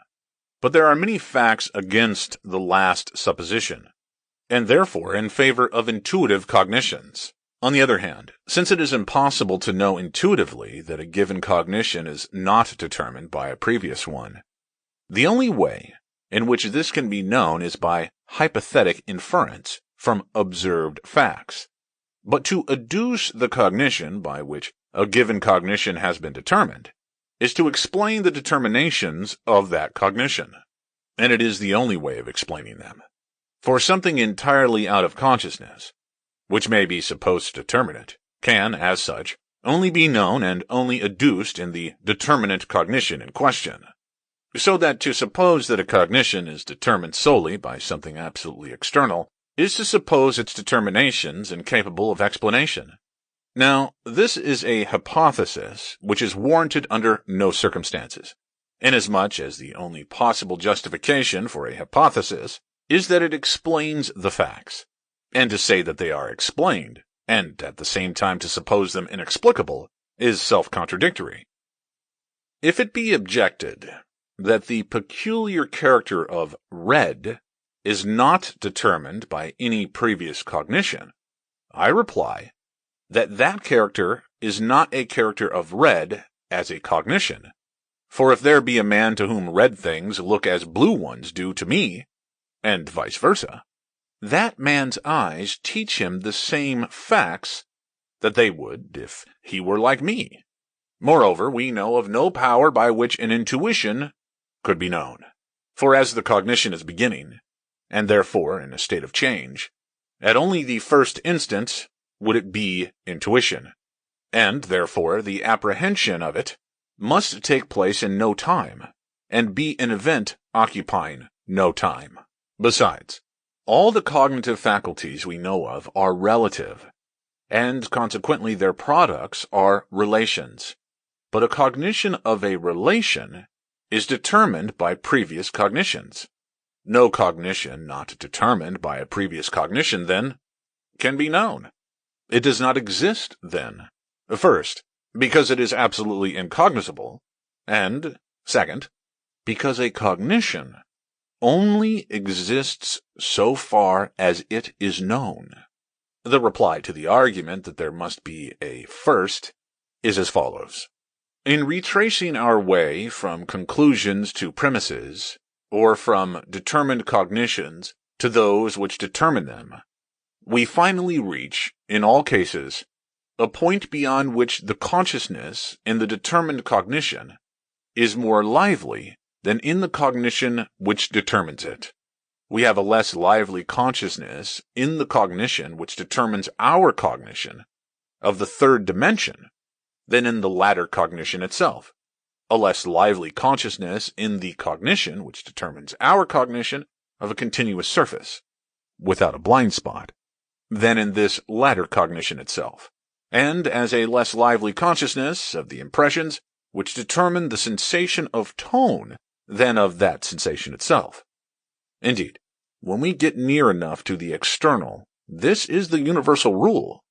[SPEAKER 2] But there are many facts against the last supposition, and therefore in favor of intuitive cognitions. On the other hand, since it is impossible to know intuitively that a given cognition is not determined by a previous one, the only way in which this can be known is by hypothetic inference from observed facts. But to adduce the cognition by which a given cognition has been determined is to explain the determinations of that cognition, and it is the only way of explaining them. For something entirely out of consciousness, which may be supposed to determine it, can, as such, only be known and only adduced in the determinate cognition in question. So that to suppose that a cognition is determined solely by something absolutely external is to suppose its determinations incapable of explanation. Now, this is a hypothesis which is warranted under no circumstances, inasmuch as the only possible justification for a hypothesis is that it explains the facts, and to say that they are explained, and at the same time to suppose them inexplicable, is self-contradictory. If it be objected that the peculiar character of red is not determined by any previous cognition, I reply that that character is not a character of red as a cognition. For if there be a man to whom red things look as blue ones do to me, and vice versa, that man's eyes teach him the same facts that they would if he were like me. Moreover, we know of no power by which an intuition could be known. For as the cognition is beginning, and therefore in a state of change, at only the first instant would it be intuition, and therefore the apprehension of it must take place in no time, and be an event occupying no time. Besides, all the cognitive faculties we know of are relative, and consequently their products are relations. But a cognition of a relation is determined by previous cognitions. No cognition not determined by a previous cognition, then, can be known. It does not exist, then. First, because it is absolutely incognizable, and, second, because a cognition only exists so far as it is known. The reply to the argument that there must be a first is as follows. In retracing our way from conclusions to premises, or from determined cognitions to those which determine them, we finally reach, in all cases, a point beyond which the consciousness in the determined cognition is more lively than in the cognition which determines it. We have a less lively consciousness in the cognition which determines our cognition of the third dimension than in the latter cognition itself, a less lively consciousness in the cognition which determines our cognition of a continuous surface, without a blind spot, than in this latter cognition itself, and as a less lively consciousness of the impressions which determine the sensation of tone than of that sensation itself. Indeed, when we get near enough to the external, this is the universal rule.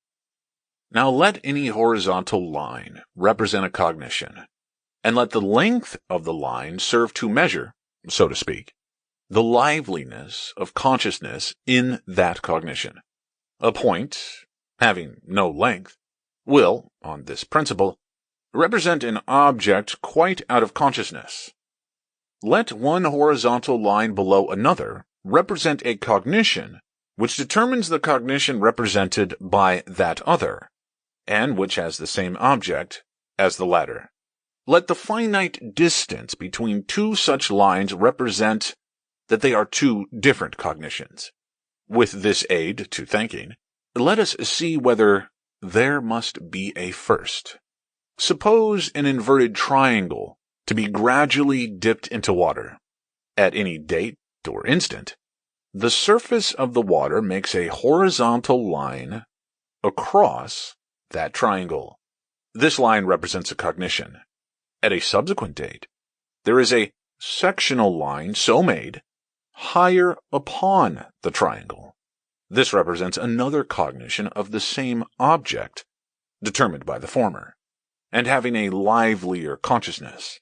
[SPEAKER 2] Now let any horizontal line represent a cognition, and let the length of the line serve to measure, so to speak, the liveliness of consciousness in that cognition. A point, having no length, will, on this principle, represent an object quite out of consciousness. Let one horizontal line below another represent a cognition which determines the cognition represented by that other, and which has the same object as the latter. Let the finite distance between two such lines represent that they are two different cognitions. With this aid to thinking, let us see whether there must be a first. Suppose an inverted triangle to be gradually dipped into water. At any date or instant, the surface of the water makes a horizontal line across that triangle. This line represents a cognition. At a subsequent date, there is a sectional line so made higher upon the triangle. This represents another cognition of the same object, determined by the former, and having a livelier consciousness.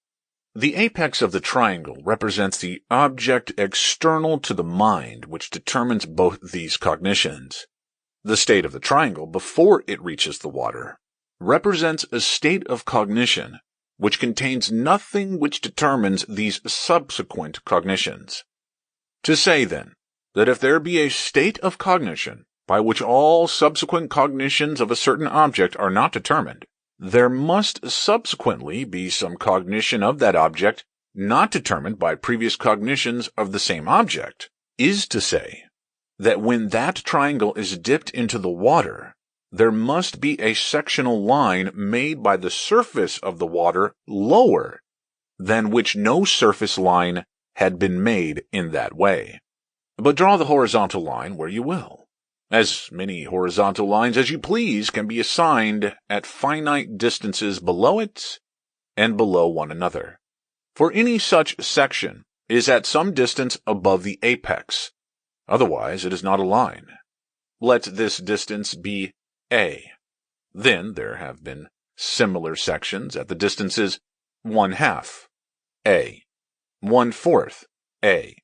[SPEAKER 2] The apex of the triangle represents the object external to the mind which determines both these cognitions. The state of the triangle before it reaches the water represents a state of cognition which contains nothing which determines these subsequent cognitions. To say, then, that if there be a state of cognition by which all subsequent cognitions of a certain object are not determined, there must subsequently be some cognition of that object not determined by previous cognitions of the same object, is to say, that when that triangle is dipped into the water, there must be a sectional line made by the surface of the water lower than which no surface line had been made in that way. But draw the horizontal line where you will. As many horizontal lines as you please can be assigned at finite distances below it and below one another. For any such section is at some distance above the apex. Otherwise it is not a line. Let this distance be A. Then there have been similar sections at the distances 1/2 A, 1/4 A,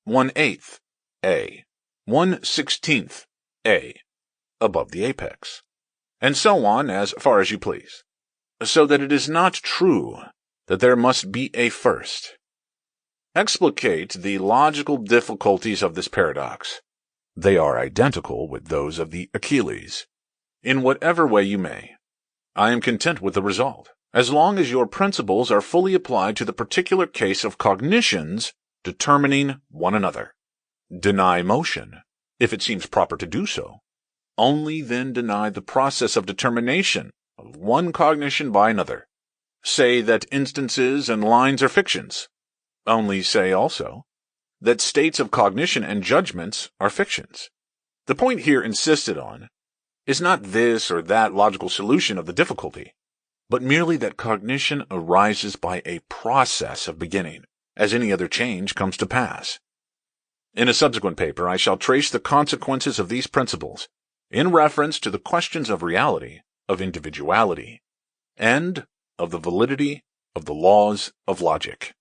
[SPEAKER 2] 1/8 A, 1/16 A, above the apex, and so on as far as you please, so that it is not true that there must be a first. Explicate the logical difficulties of this paradox. They are identical with those of the Achilles. In whatever way you may, I am content with the result, as long as your principles are fully applied to the particular case of cognitions determining one another. Deny motion, if it seems proper to do so. Only then deny the process of determination of one cognition by another. Say that instances and lines are fictions. Only say also that states of cognition and judgments are fictions. The point here insisted on is not this or that logical solution of the difficulty, but merely that cognition arises by a process of beginning, as any other change comes to pass. In a subsequent paper, I shall trace the consequences of these principles in reference to the questions of reality, of individuality, and of the validity of the laws of logic.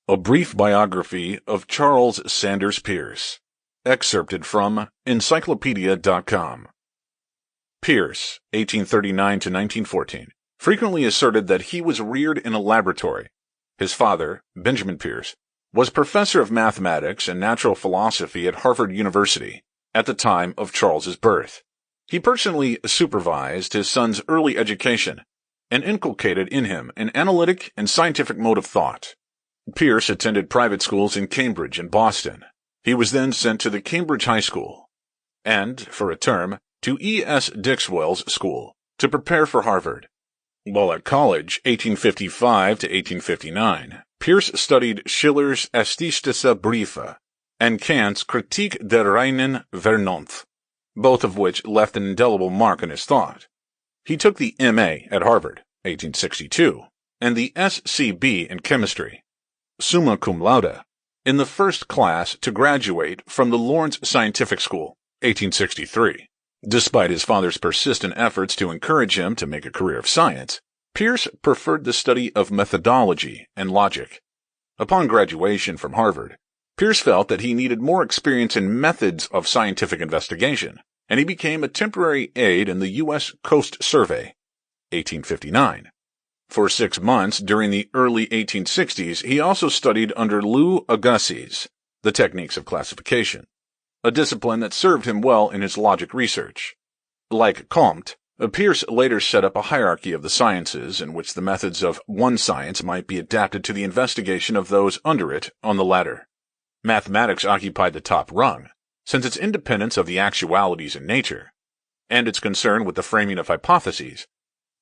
[SPEAKER 2] A brief biography of Charles Sanders Peirce, excerpted from encyclopedia.com. Peirce, 1839 to 1914, frequently asserted that he was reared in a laboratory. His father, Benjamin Peirce, was professor of mathematics and natural philosophy at Harvard University at the time of Charles's birth. He personally supervised his son's early education and inculcated in him an analytic and scientific mode of thought. Peirce attended private schools in Cambridge and Boston. He was then sent to the Cambridge High School and, for a term, to E.S. Dixwell's school to prepare for Harvard. While at college, 1855 to 1859, Peirce studied Schiller's Ästhetische Briefe and Kant's Kritik der reinen Vernunft, both of which left an indelible mark on his thought. He took the M.A. at Harvard, 1862, and the S.C.B. in chemistry, summa cum laude, in the first class to graduate from the Lawrence Scientific School, 1863. Despite his father's persistent efforts to encourage him to make a career of science, Peirce preferred the study of methodology and logic. Upon graduation from Harvard, Peirce felt that he needed more experience in methods of scientific investigation, and he became a temporary aide in the U.S. Coast Survey, 1859. For 6 months during the early 1860s, he also studied under Lou Agassiz the techniques of classification, a discipline that served him well in his logic research. Like Comte, Peirce later set up a hierarchy of the sciences in which the methods of one science might be adapted to the investigation of those under it on the ladder. Mathematics occupied the top rung, since its independence of the actualities in nature, and its concern with the framing of hypotheses,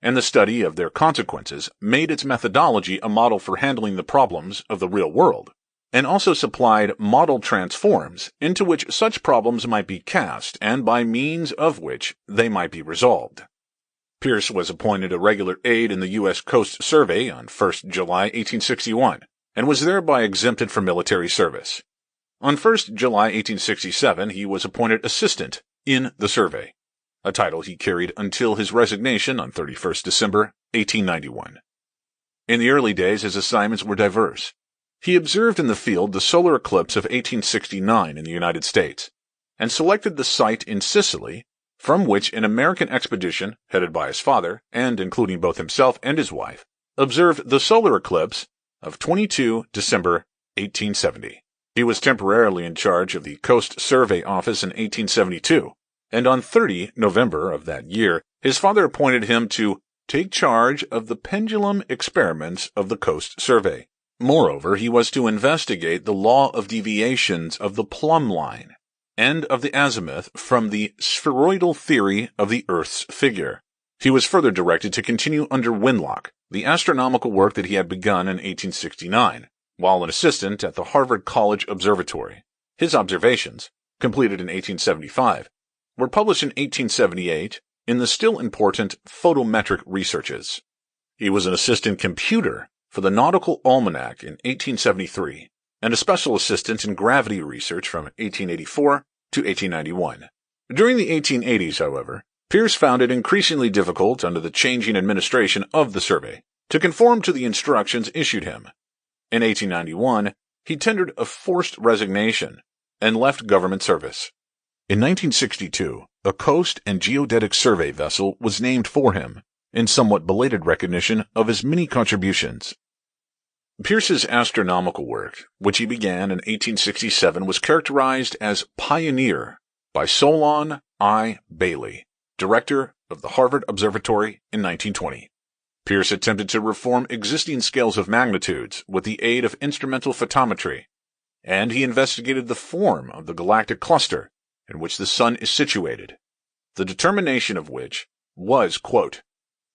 [SPEAKER 2] and the study of their consequences made its methodology a model for handling the problems of the real world. and also supplied model transforms into which such problems might be cast and by means of which they might be resolved. Peirce was appointed a regular aide in the U.S. Coast Survey on 1st July 1861 and was thereby exempted from military service. On 1st July 1867, he was appointed assistant in the survey, a title he carried until his resignation on 31st December 1891. In the early days, his assignments were diverse. He observed in the field the solar eclipse of 1869 in the United States, and selected the site in Sicily from which an American expedition, headed by his father, and including both himself and his wife, observed the solar eclipse of 22 December 1870. He was temporarily in charge of the Coast Survey Office in 1872, and on 30 November of that year, his father appointed him to take charge of the pendulum experiments of the Coast Survey. Moreover, he was to investigate the law of deviations of the plumb line and of the azimuth from the spheroidal theory of the Earth's figure. He was further directed to continue under Winlock the astronomical work that he had begun in 1869, while an assistant at the Harvard College Observatory. His observations, completed in 1875, were published in 1878 in the still important photometric researches. He was an assistant computer for the Nautical Almanac in 1873, and a special assistant in gravity research from 1884 to 1891. During the 1880s, however, Peirce found it increasingly difficult under the changing administration of the survey to conform to the instructions issued him. In 1891, he tendered a forced resignation and left government service. In 1962, a coast and geodetic survey vessel was named for him, in somewhat belated recognition of his many contributions. Peirce's astronomical work, which he began in 1867, was characterized as pioneer by Solon I. Bailey, director of the Harvard Observatory in 1920. Peirce attempted to reform existing scales of magnitudes with the aid of instrumental photometry, and he investigated the form of the galactic cluster in which the Sun is situated, the determination of which was, quote,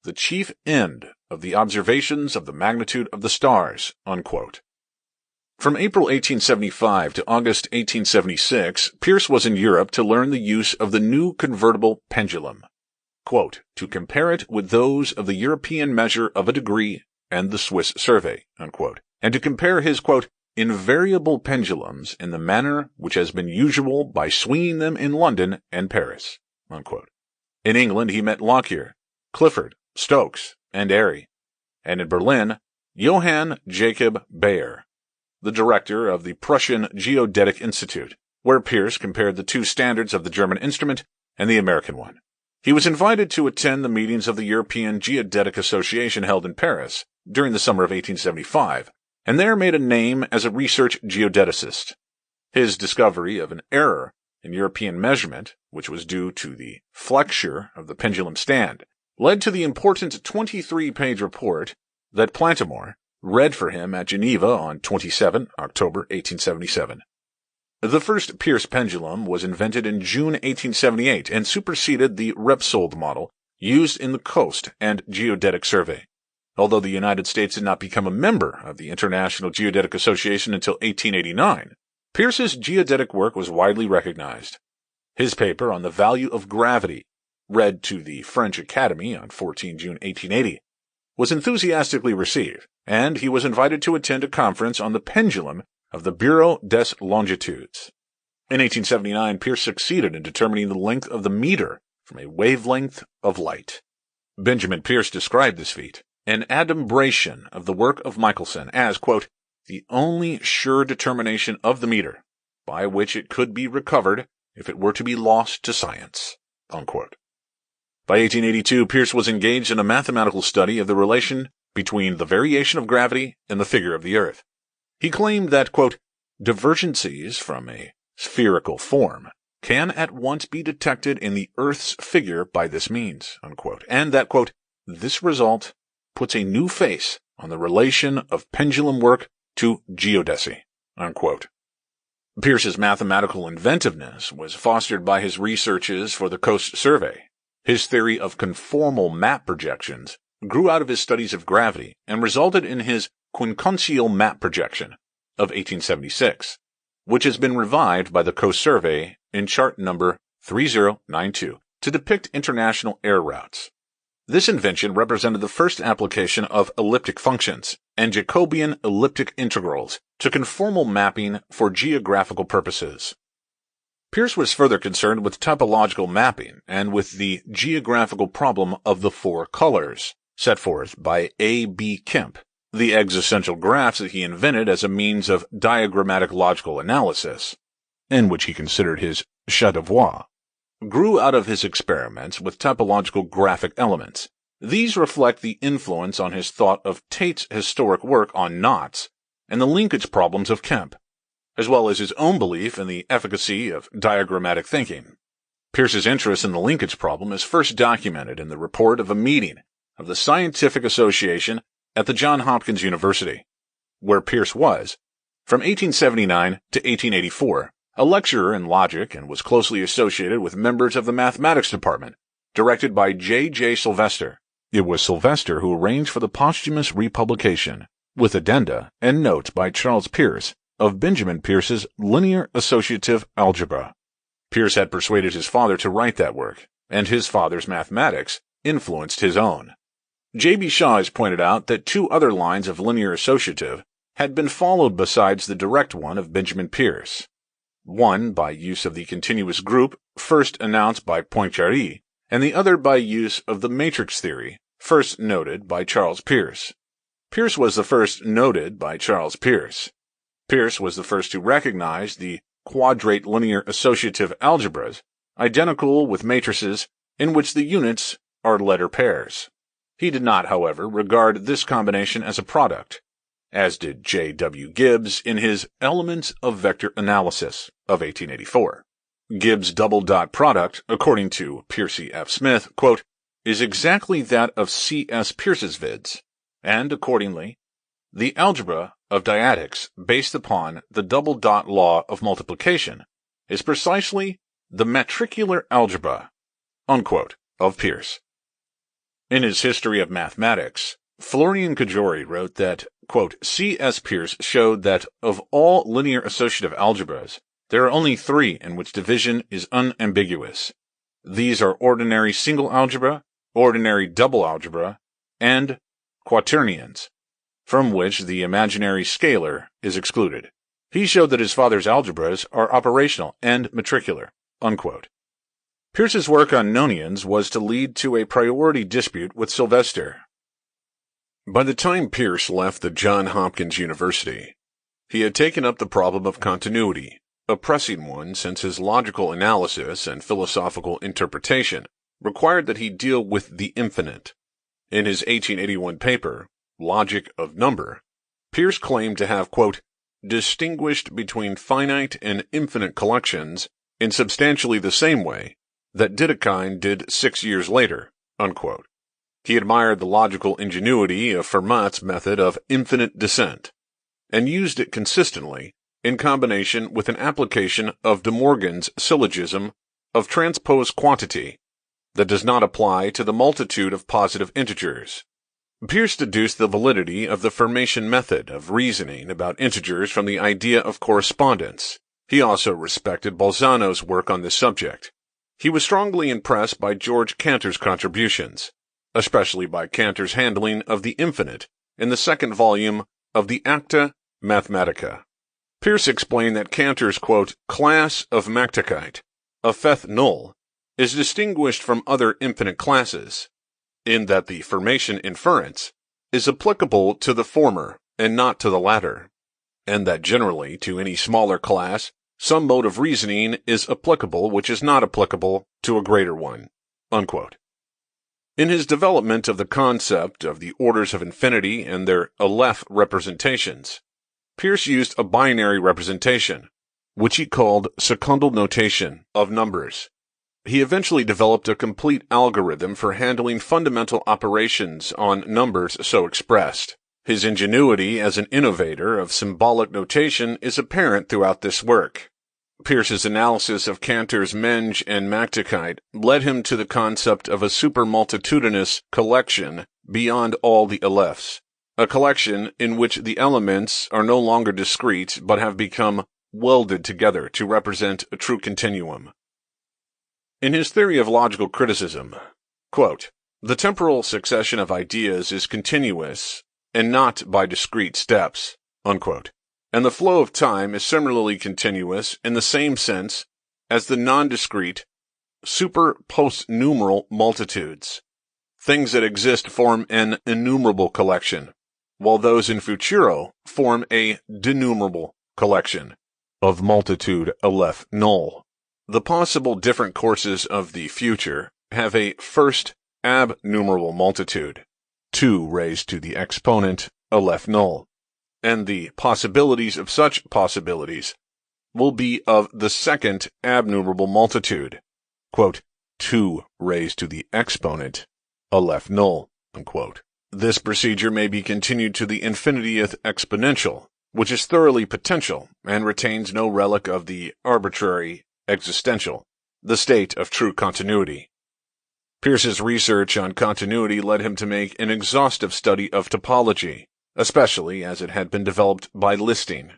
[SPEAKER 2] the chief end of the observations of the magnitude of the stars, unquote. From April 1875 to August 1876, Peirce was in Europe to learn the use of the new convertible pendulum, quote, to compare it with those of the European measure of a degree and the Swiss survey, unquote, and to compare his, quote, invariable pendulums in the manner which has been usual by swinging them in London and Paris, unquote. In England, he met Lockyer, Clifford, Stokes, and Airy, and in Berlin, Johann Jacob Bayer, the director of the Prussian Geodetic Institute, where Peirce compared the two standards of the German instrument and the American one. He was invited to attend the meetings of the European Geodetic Association held in Paris during the summer of 1875, and there made a name as a research geodeticist. His discovery of an error in European measurement, which was due to the flexure of the pendulum stand, led to the important 23-page report that Plantamore read for him at Geneva on 27 October 1877. The first Peirce pendulum was invented in June 1878 and superseded the Repsold model used in the Coast and Geodetic Survey. Although the United States did not become a member of the International Geodetic Association until 1889, Peirce's geodetic work was widely recognized. His paper on the value of gravity, read to the French Academy on 14 June 1880, was enthusiastically received, and he was invited to attend a conference on the pendulum of the Bureau des Longitudes. In 1879, Peirce succeeded in determining the length of the meter from a wavelength of light. Benjamin Peirce described this feat, an adumbration of the work of Michelson, as, quote, the only sure determination of the meter, by which it could be recovered if it were to be lost to science, unquote. By 1882, Peirce was engaged in a mathematical study of the relation between the variation of gravity and the figure of the Earth. He claimed that, quote, divergencies from a spherical form can at once be detected in the Earth's figure by this means, unquote, and that, quote, this result puts a new face on the relation of pendulum work to geodesy, unquote. Peirce's mathematical inventiveness was fostered by his researches for the Coast Survey. His theory of conformal map projections grew out of his studies of gravity and resulted in his quincunxial map projection, of 1876, which has been revived by the Co-Survey in chart number 3092 to depict international air routes. This invention represented the first application of elliptic functions and Jacobian elliptic integrals to conformal mapping for geographical purposes. Peirce was further concerned with topological mapping and with the geographical problem of the four colors, set forth by A. B. Kemp, the existential graphs that he invented as a means of diagrammatic logical analysis, and which he considered his chef d'oeuvre, grew out of his experiments with topological graphic elements. These reflect the influence on his thought of Tate's historic work on knots and the linkage problems of Kemp, as well as his own belief in the efficacy of diagrammatic thinking. Peirce's interest in the linkage problem is first documented in the report of a meeting of the Scientific Association at the Johns Hopkins University, where Peirce was, from 1879 to 1884, a lecturer in logic and was closely associated with members of the mathematics department, directed by J. J. Sylvester. It was Sylvester who arranged for the posthumous republication, with addenda and notes by Charles Peirce, of Benjamin Peirce's linear associative algebra. Peirce had persuaded his father to write that work, and his father's mathematics influenced his own. J. B. Shaw has pointed out that two other lines of linear associative had been followed besides the direct one of Benjamin Peirce. One by use of the continuous group, first announced by Poincaré, and the other by use of the matrix theory, first noted by Charles Peirce. Peirce was the first noted by Charles Peirce. Peirce was the first to recognize the quadrate linear associative algebras, identical with matrices in which the units are letter pairs. He did not, however, regard this combination as a product, as did J. W. Gibbs in his Elements of Vector Analysis of 1884. Gibbs' double-dot product, according to Percy F. Smith, quote, is exactly that of C. S. Peirce's vids, and, accordingly, the algebra of dyadics based upon the double-dot law of multiplication is precisely the matricular algebra, unquote, of Peirce. In his History of Mathematics, Florian Cajori wrote that, quote, C. S. Peirce showed that of all linear associative algebras, there are only three in which division is unambiguous. These are ordinary single algebra, ordinary double algebra, and quaternions, from which the imaginary scalar is excluded. He showed that his father's algebras are operational and matricular, unquote. Peirce's work on nonions was to lead to a priority dispute with Sylvester. By the time Peirce left the Johns Hopkins University, he had taken up the problem of continuity, a pressing one since his logical analysis and philosophical interpretation required that he deal with the infinite. In his 1881 paper, Logic of Number, Peirce claimed to have, quote, distinguished between finite and infinite collections in substantially the same way that Dedekind did 6 years later, unquote. He admired the logical ingenuity of Fermat's method of infinite descent, and used it consistently in combination with an application of De Morgan's syllogism of transposed quantity that does not apply to the multitude of positive integers. Peirce deduced the validity of the Fermatian method of reasoning about integers from the idea of correspondence. He also respected Bolzano's work on this subject. He was strongly impressed by George Cantor's contributions, especially by Cantor's handling of the infinite in the second volume of the Acta Mathematica. Peirce explained that Cantor's, quote, class of Mactechite, a fifth null, is distinguished from other infinite classes, in that the Fermatian inference is applicable to the former and not to the latter, and that generally to any smaller class some mode of reasoning is applicable which is not applicable to a greater one, unquote. In his development of the concept of the orders of infinity and their Aleph representations, Peirce used a binary representation, which he called secundal notation of numbers. He eventually developed a complete algorithm for handling fundamental operations on numbers so expressed. His ingenuity as an innovator of symbolic notation is apparent throughout this work. Peirce's analysis of Cantor's Menge and Mactechite led him to the concept of a supermultitudinous collection beyond all the Alephs,
[SPEAKER 1] a collection in which the elements are no longer discrete but have become welded together to represent a true continuum. In his theory of logical criticism, quote, "The temporal succession of ideas is continuous and not by discrete steps," unquote, and the flow of time is similarly continuous in the same sense as the non-discrete super-postnumeral multitudes. Things that exist form an innumerable collection, while those in futuro form a denumerable collection of multitude aleph null. The possible different courses of the future have a first abnumerable multitude, 2 raised to the exponent aleph null, and the possibilities of such possibilities will be of the second abnumerable multitude, quote, 2 raised to the exponent aleph null, unquote. This procedure may be continued to the infinitieth exponential, which is thoroughly potential and retains no relic of the arbitrary existential, the state of true continuity. Peirce's research on continuity led him to make an exhaustive study of topology, especially as it had been developed by listing.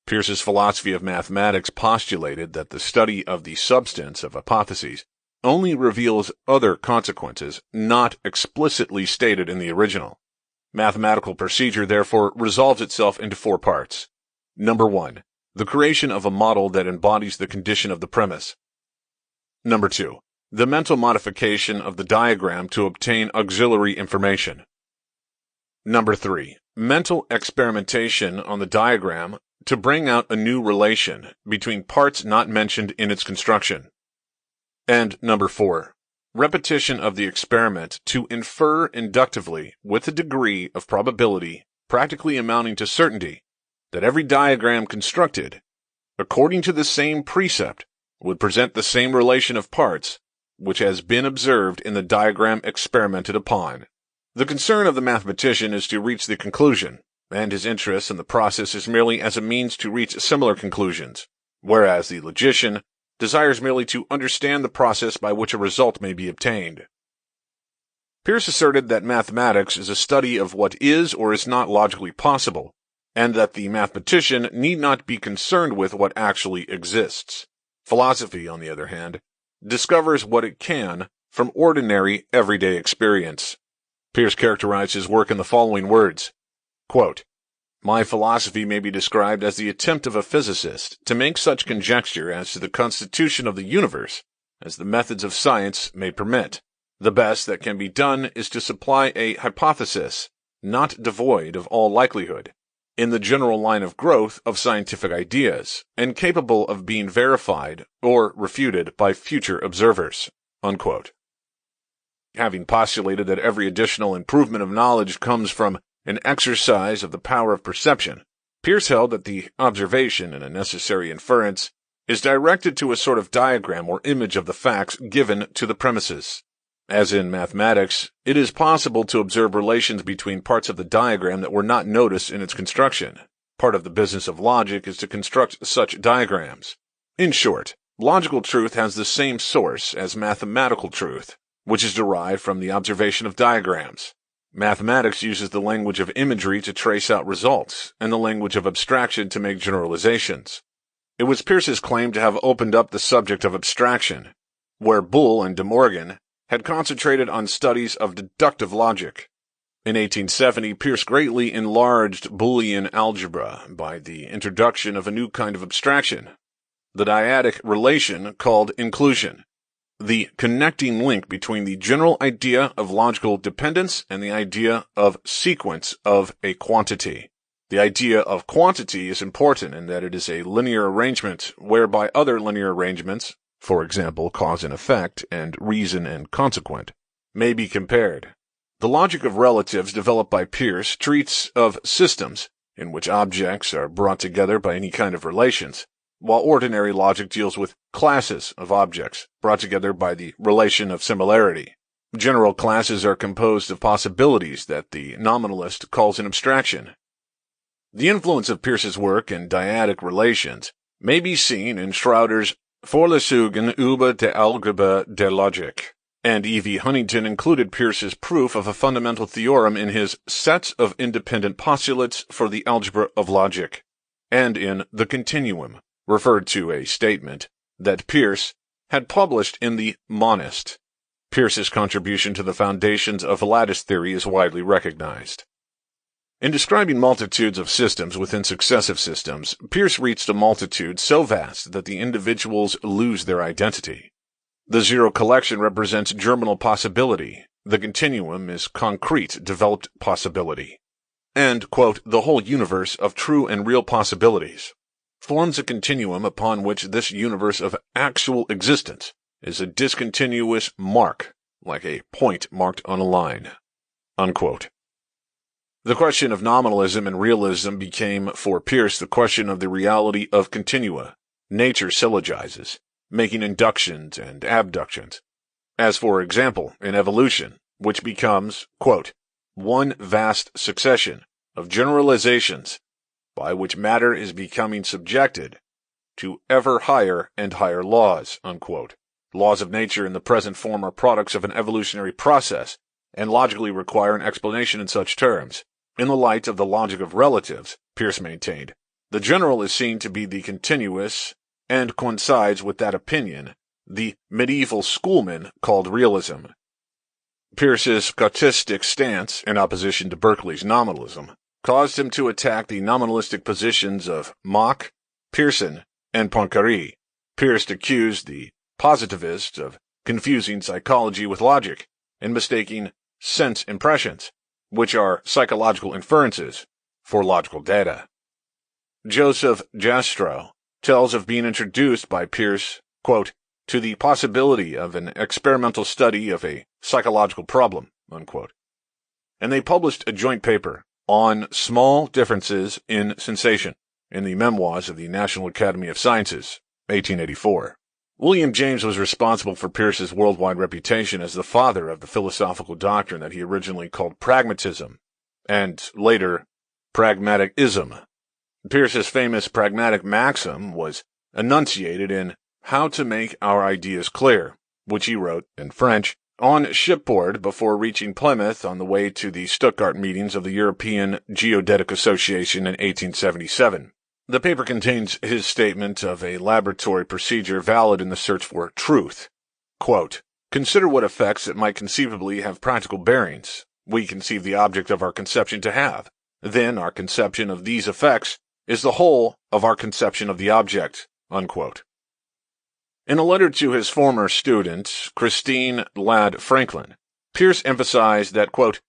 [SPEAKER 1] Peirce's philosophy of mathematics postulated that the study of the substance of hypotheses only reveals other consequences not explicitly stated in the original. Mathematical procedure therefore resolves itself into 4 parts. Number 1. The creation of a model that embodies the condition of the premise. Number 2. The mental modification of the diagram to obtain auxiliary information. Number 3. Mental experimentation on the diagram to bring out a new relation between parts not mentioned in its construction. And number 4. Repetition of the experiment to infer inductively with a degree of probability practically amounting to certainty that every diagram constructed, according to the same precept, would present the same relation of parts which has been observed in the diagram experimented upon. The concern of the mathematician is to reach the conclusion, and his interest in the process is merely as a means to reach similar conclusions, whereas the logician desires merely to understand the process by which a result may be obtained. Peirce asserted that mathematics is a study of what is or is not logically possible, and that the mathematician need not be concerned with what actually exists. Philosophy, on the other hand, discovers what it can from ordinary, everyday experience. Peirce characterized his work in the following words, quote, "My philosophy may be described as the attempt of a physicist to make such conjecture as to the constitution of the universe as the methods of science may permit. The best that can be done is to supply a hypothesis, not devoid of all likelihood, in the general line of growth of scientific ideas, and capable of being verified or refuted by future observers." Unquote. Having postulated that every additional improvement of knowledge comes from an exercise of the power of perception, Peirce held that the observation in a necessary inference is directed to a sort of diagram or image of the facts given to the premises. As in mathematics, it is possible to observe relations between parts of the diagram that were not noticed in its construction. Part of the business of logic is to construct such diagrams. In short, logical truth has the same source as mathematical truth, which is derived from the observation of diagrams. Mathematics uses the language of imagery to trace out results, and the language of abstraction to make generalizations. It was Peirce's claim to have opened up the subject of abstraction, where Boole and De Morgan had concentrated on studies of deductive logic. In 1870, Peirce greatly enlarged Boolean algebra by the introduction of a new kind of abstraction, the dyadic relation called inclusion, the connecting link between the general idea of logical dependence and the idea of sequence of a quantity. The idea of quantity is important in that it is a linear arrangement whereby other linear arrangements, for example, cause and effect, and reason and consequent, may be compared. The logic of relatives developed by Peirce treats of systems in which objects are brought together by any kind of relations, while ordinary logic deals with classes of objects brought together by the relation of similarity. General classes are composed of possibilities that the nominalist calls an abstraction. The influence of Peirce's work in dyadic relations may be seen in Schroeder's Vorlesungen über die Algebra der Logik,
[SPEAKER 2] And E.V. Huntington included Peirce's proof of a fundamental theorem in his Sets of Independent Postulates for the Algebra of Logic, and in The Continuum, referred to a statement that Peirce had published in the Monist. Peirce's contribution to the foundations of lattice theory is widely recognized. In describing multitudes of systems within successive systems, Peirce reached a multitude so vast that the individuals lose their identity. The zero collection represents germinal possibility. The continuum is concrete, developed possibility. And, quote, the whole universe of true and real possibilities forms a continuum upon which this universe of actual existence is a discontinuous mark, like a point marked on a line, unquote. The question of nominalism and realism became, for Peirce, the question of the reality of continua. Nature syllogizes, making inductions and abductions, as for example in evolution, which becomes, quote, one vast succession of generalizations by which matter is becoming subjected to ever higher and higher laws, unquote. Laws of nature in the present form are products of an evolutionary process and logically require an explanation in such terms. In the light of the logic of relatives, Peirce maintained, the general is seen to be the continuous and coincides with that opinion the medieval schoolmen called realism. Peirce's Scotistic stance, in opposition to Berkeley's nominalism, caused him to attack the nominalistic positions of Mach, Pearson, and Poincaré. Peirce accused the positivists of confusing psychology with logic and mistaking sense impressions, which are psychological inferences, for logical data. Joseph Jastrow tells of being introduced by Peirce, quote, to the possibility of an experimental study of a psychological problem, unquote. And they published a joint paper on small differences in sensation in the Memoirs of the National Academy of Sciences, 1884. William James was responsible for Peirce's worldwide reputation as the father of the philosophical doctrine that he originally called pragmatism, and later pragmatism. Peirce's famous pragmatic maxim was enunciated in How to Make Our Ideas Clear, which he wrote, in French, on shipboard before reaching Plymouth on the way to the Stuttgart meetings of the European Geodetic Association in 1877. The paper contains his statement of a laboratory procedure valid in the search for truth. Quote, consider what effects it might conceivably have practical bearings. We conceive the object of our conception to have. Then our conception of these effects is the whole of our conception of the object. Unquote. In a letter to his former student, Christine Ladd Franklin, Peirce emphasized that, quote,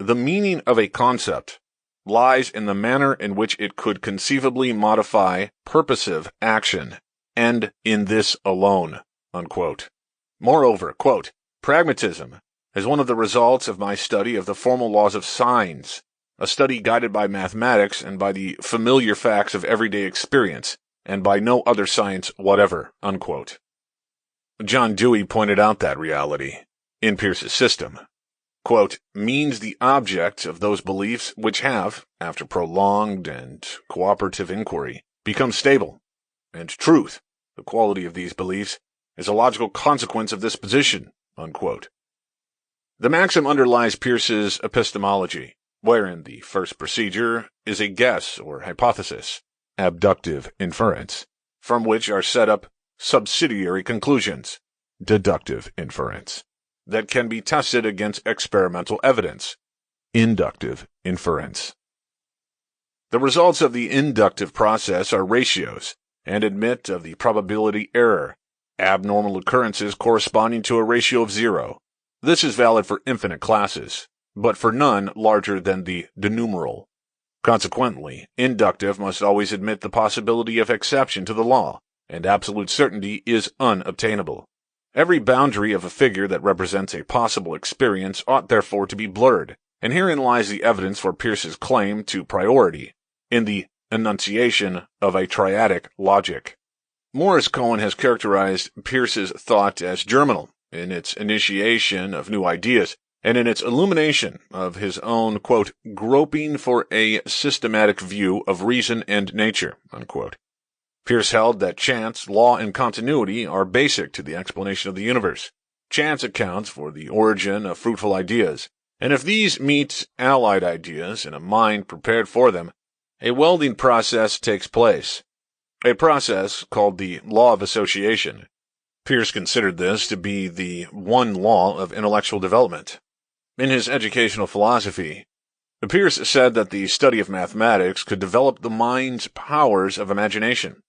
[SPEAKER 2] the meaning of a concept lies in the manner in which it could conceivably modify purposive action, and in this alone, unquote. Moreover, quote, pragmatism is one of the results of my study of the formal laws of signs, a study guided by mathematics and by the familiar facts of everyday experience, and by no other science whatever, unquote. John Dewey pointed out that reality, in Peirce's system, quote, means the object of those beliefs which have, after prolonged and cooperative inquiry, become stable, and truth, the quality of these beliefs, is a logical consequence of this position, unquote. The maxim underlies Peirce's epistemology, wherein the first procedure is a guess or hypothesis, abductive inference, from which are set up subsidiary conclusions, deductive inference, that can be tested against experimental evidence, inductive inference. The results of the inductive process are ratios and admit of the probability error, abnormal occurrences corresponding to a ratio of 0. This is valid for infinite classes, but for none larger than the denumeral. Consequently, inductive must always admit the possibility of exception to the law, and absolute certainty is unobtainable. Every boundary of a figure that represents a possible experience ought therefore to be blurred, and herein lies the evidence for Peirce's claim to priority, in the enunciation of a triadic logic. Morris Cohen has characterized Peirce's thought as germinal in its initiation of new ideas, and in its illumination of his own, quote, groping for a systematic view of reason and nature, unquote. Peirce held that chance, law, and continuity are basic to the explanation of the universe, chance accounts for the origin of fruitful ideas, and if these meet allied ideas in a mind prepared for them, a welding process takes place, a process called the law of association. Peirce considered this to be the one law of intellectual development. In his educational philosophy, Peirce said that the study of mathematics could develop the mind's powers of imagination,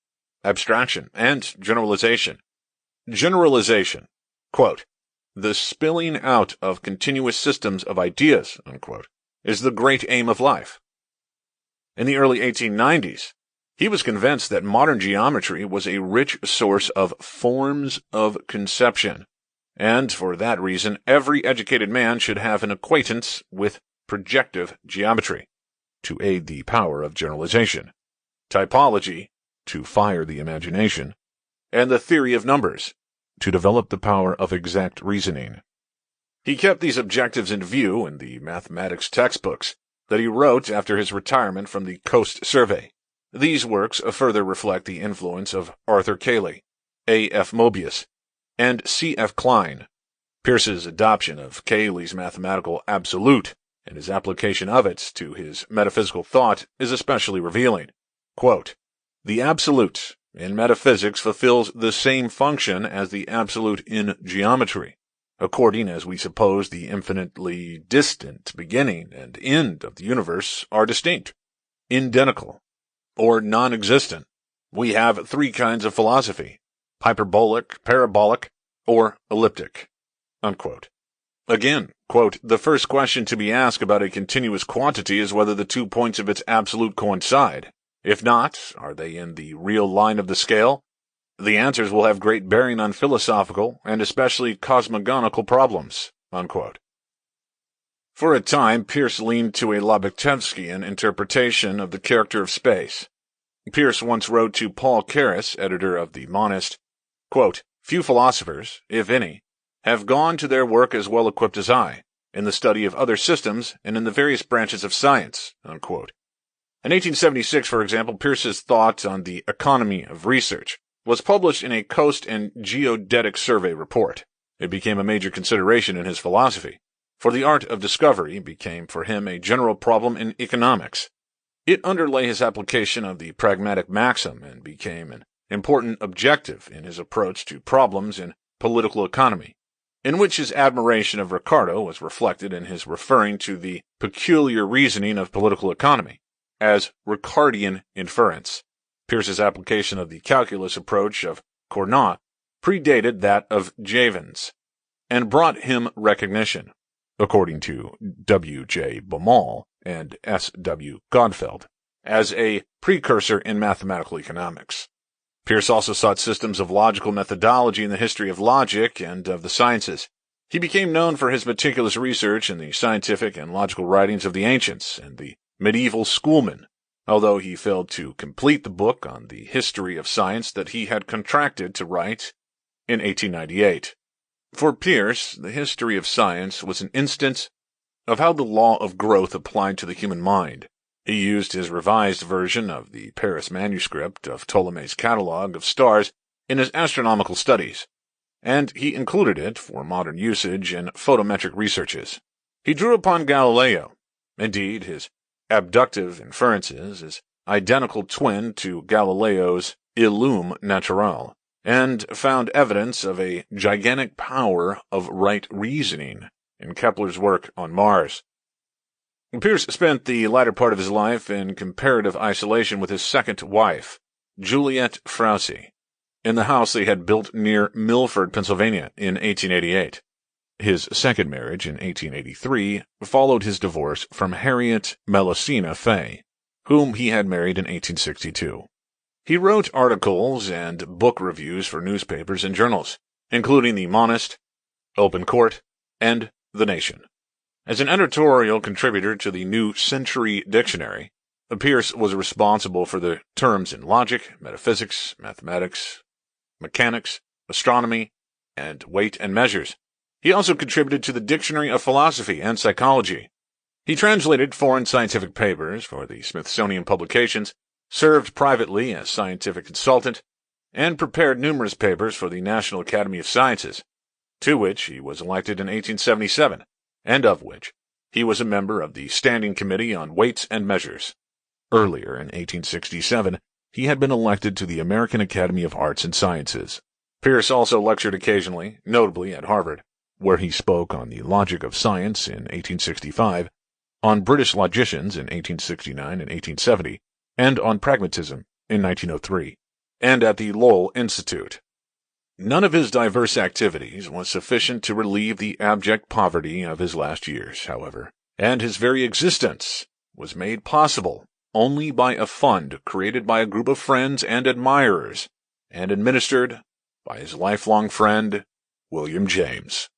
[SPEAKER 2] abstraction, and generalization. Generalization, quote, "the spilling out of continuous systems of ideas," unquote, is the great aim of life. In the early 1890s, he was convinced that modern geometry was a rich source of forms of conception, and for that reason every educated man should have an acquaintance with projective geometry, to aid the power of generalization, typology, to fire the imagination, and the theory of numbers, to develop the power of exact reasoning. He kept these objectives in view in the mathematics textbooks that he wrote after his retirement from the Coast Survey. These works further reflect the influence of Arthur Cayley, A. F. Mobius, and C. F. Klein. Peirce's adoption of Cayley's mathematical absolute and his application of it to his metaphysical thought is especially revealing. Quote, "The absolute in metaphysics fulfills the same function as the absolute in geometry, according as we suppose the infinitely distant beginning and end of the universe are distinct, identical, or non-existent. We have three kinds of philosophy: hyperbolic, parabolic, or elliptic." Unquote. Again, quote, "The first question to be asked about a continuous quantity is whether the 2 points of its absolute coincide. If not, are they in the real line of the scale? The answers will have great bearing on philosophical and especially cosmogonical problems." Unquote. For a time, Peirce leaned to a Lobachevskian interpretation of the character of space. Peirce once wrote to Paul Carus, editor of The Monist, quote, "Few philosophers, if any, have gone to their work as well equipped as I, in the study of other systems and in the various branches of science." Unquote. In 1876, for example, Peirce's thought on the economy of research was published in a Coast and Geodetic Survey report. It became a major consideration in his philosophy, for the art of discovery became for him a general problem in economics. It underlay his application of the pragmatic maxim and became an important objective in his approach to problems in political economy, in which his admiration of Ricardo was reflected in his referring to the peculiar reasoning of political economy as Ricardian inference. Peirce's application of the calculus approach of Cournot predated that of Jevons, and brought him recognition, according to W. J. Baumol and S. W. Godfeld, as a precursor in mathematical economics. Peirce also sought systems of logical methodology in the history of logic and of the sciences. He became known for his meticulous research in the scientific and logical writings of the ancients and the medieval schoolmen, although he failed to complete the book on the history of science that he had contracted to write in 1898. For Peirce, the history of science was an instance of how the law of growth applied to the human mind. He used his revised version of the Paris manuscript of Ptolemy's catalogue of stars in his astronomical studies, and he included it for modern usage in photometric researches. He drew upon Galileo. Indeed, his abductive inferences is identical twin to Galileo's Illum Naturale, and found evidence of a gigantic power of right reasoning in Kepler's work on Mars. Peirce spent the latter part of his life in comparative isolation with his second wife, Juliette Froissy, in the house they had built near Milford, Pennsylvania, in 1888. His second marriage, in 1883, followed his divorce from Harriet Melusina Fay, whom he had married in 1862. He wrote articles and book reviews for newspapers and journals, including The Monist, Open Court, and The Nation. As an editorial contributor to the New Century Dictionary, Peirce was responsible for the terms in logic, metaphysics, mathematics, mechanics, astronomy, and weight and measures. He also contributed to the Dictionary of Philosophy and Psychology. He translated foreign scientific papers for the Smithsonian Publications, served privately as scientific consultant, and prepared numerous papers for the National Academy of Sciences. to which he was elected in 1877, and of which he was a member of the Standing Committee on Weights and Measures. Earlier, in 1867, he had been elected to the American Academy of Arts and Sciences. Peirce also lectured occasionally, notably at Harvard, where he spoke on the logic of science in 1865, on British logicians in 1869 and 1870, and on pragmatism in 1903, and at the Lowell Institute. None of his diverse activities was sufficient to relieve the abject poverty of his last years, however, and his very existence was made possible only by a fund created by a group of friends and admirers, and administered by his lifelong friend, William James.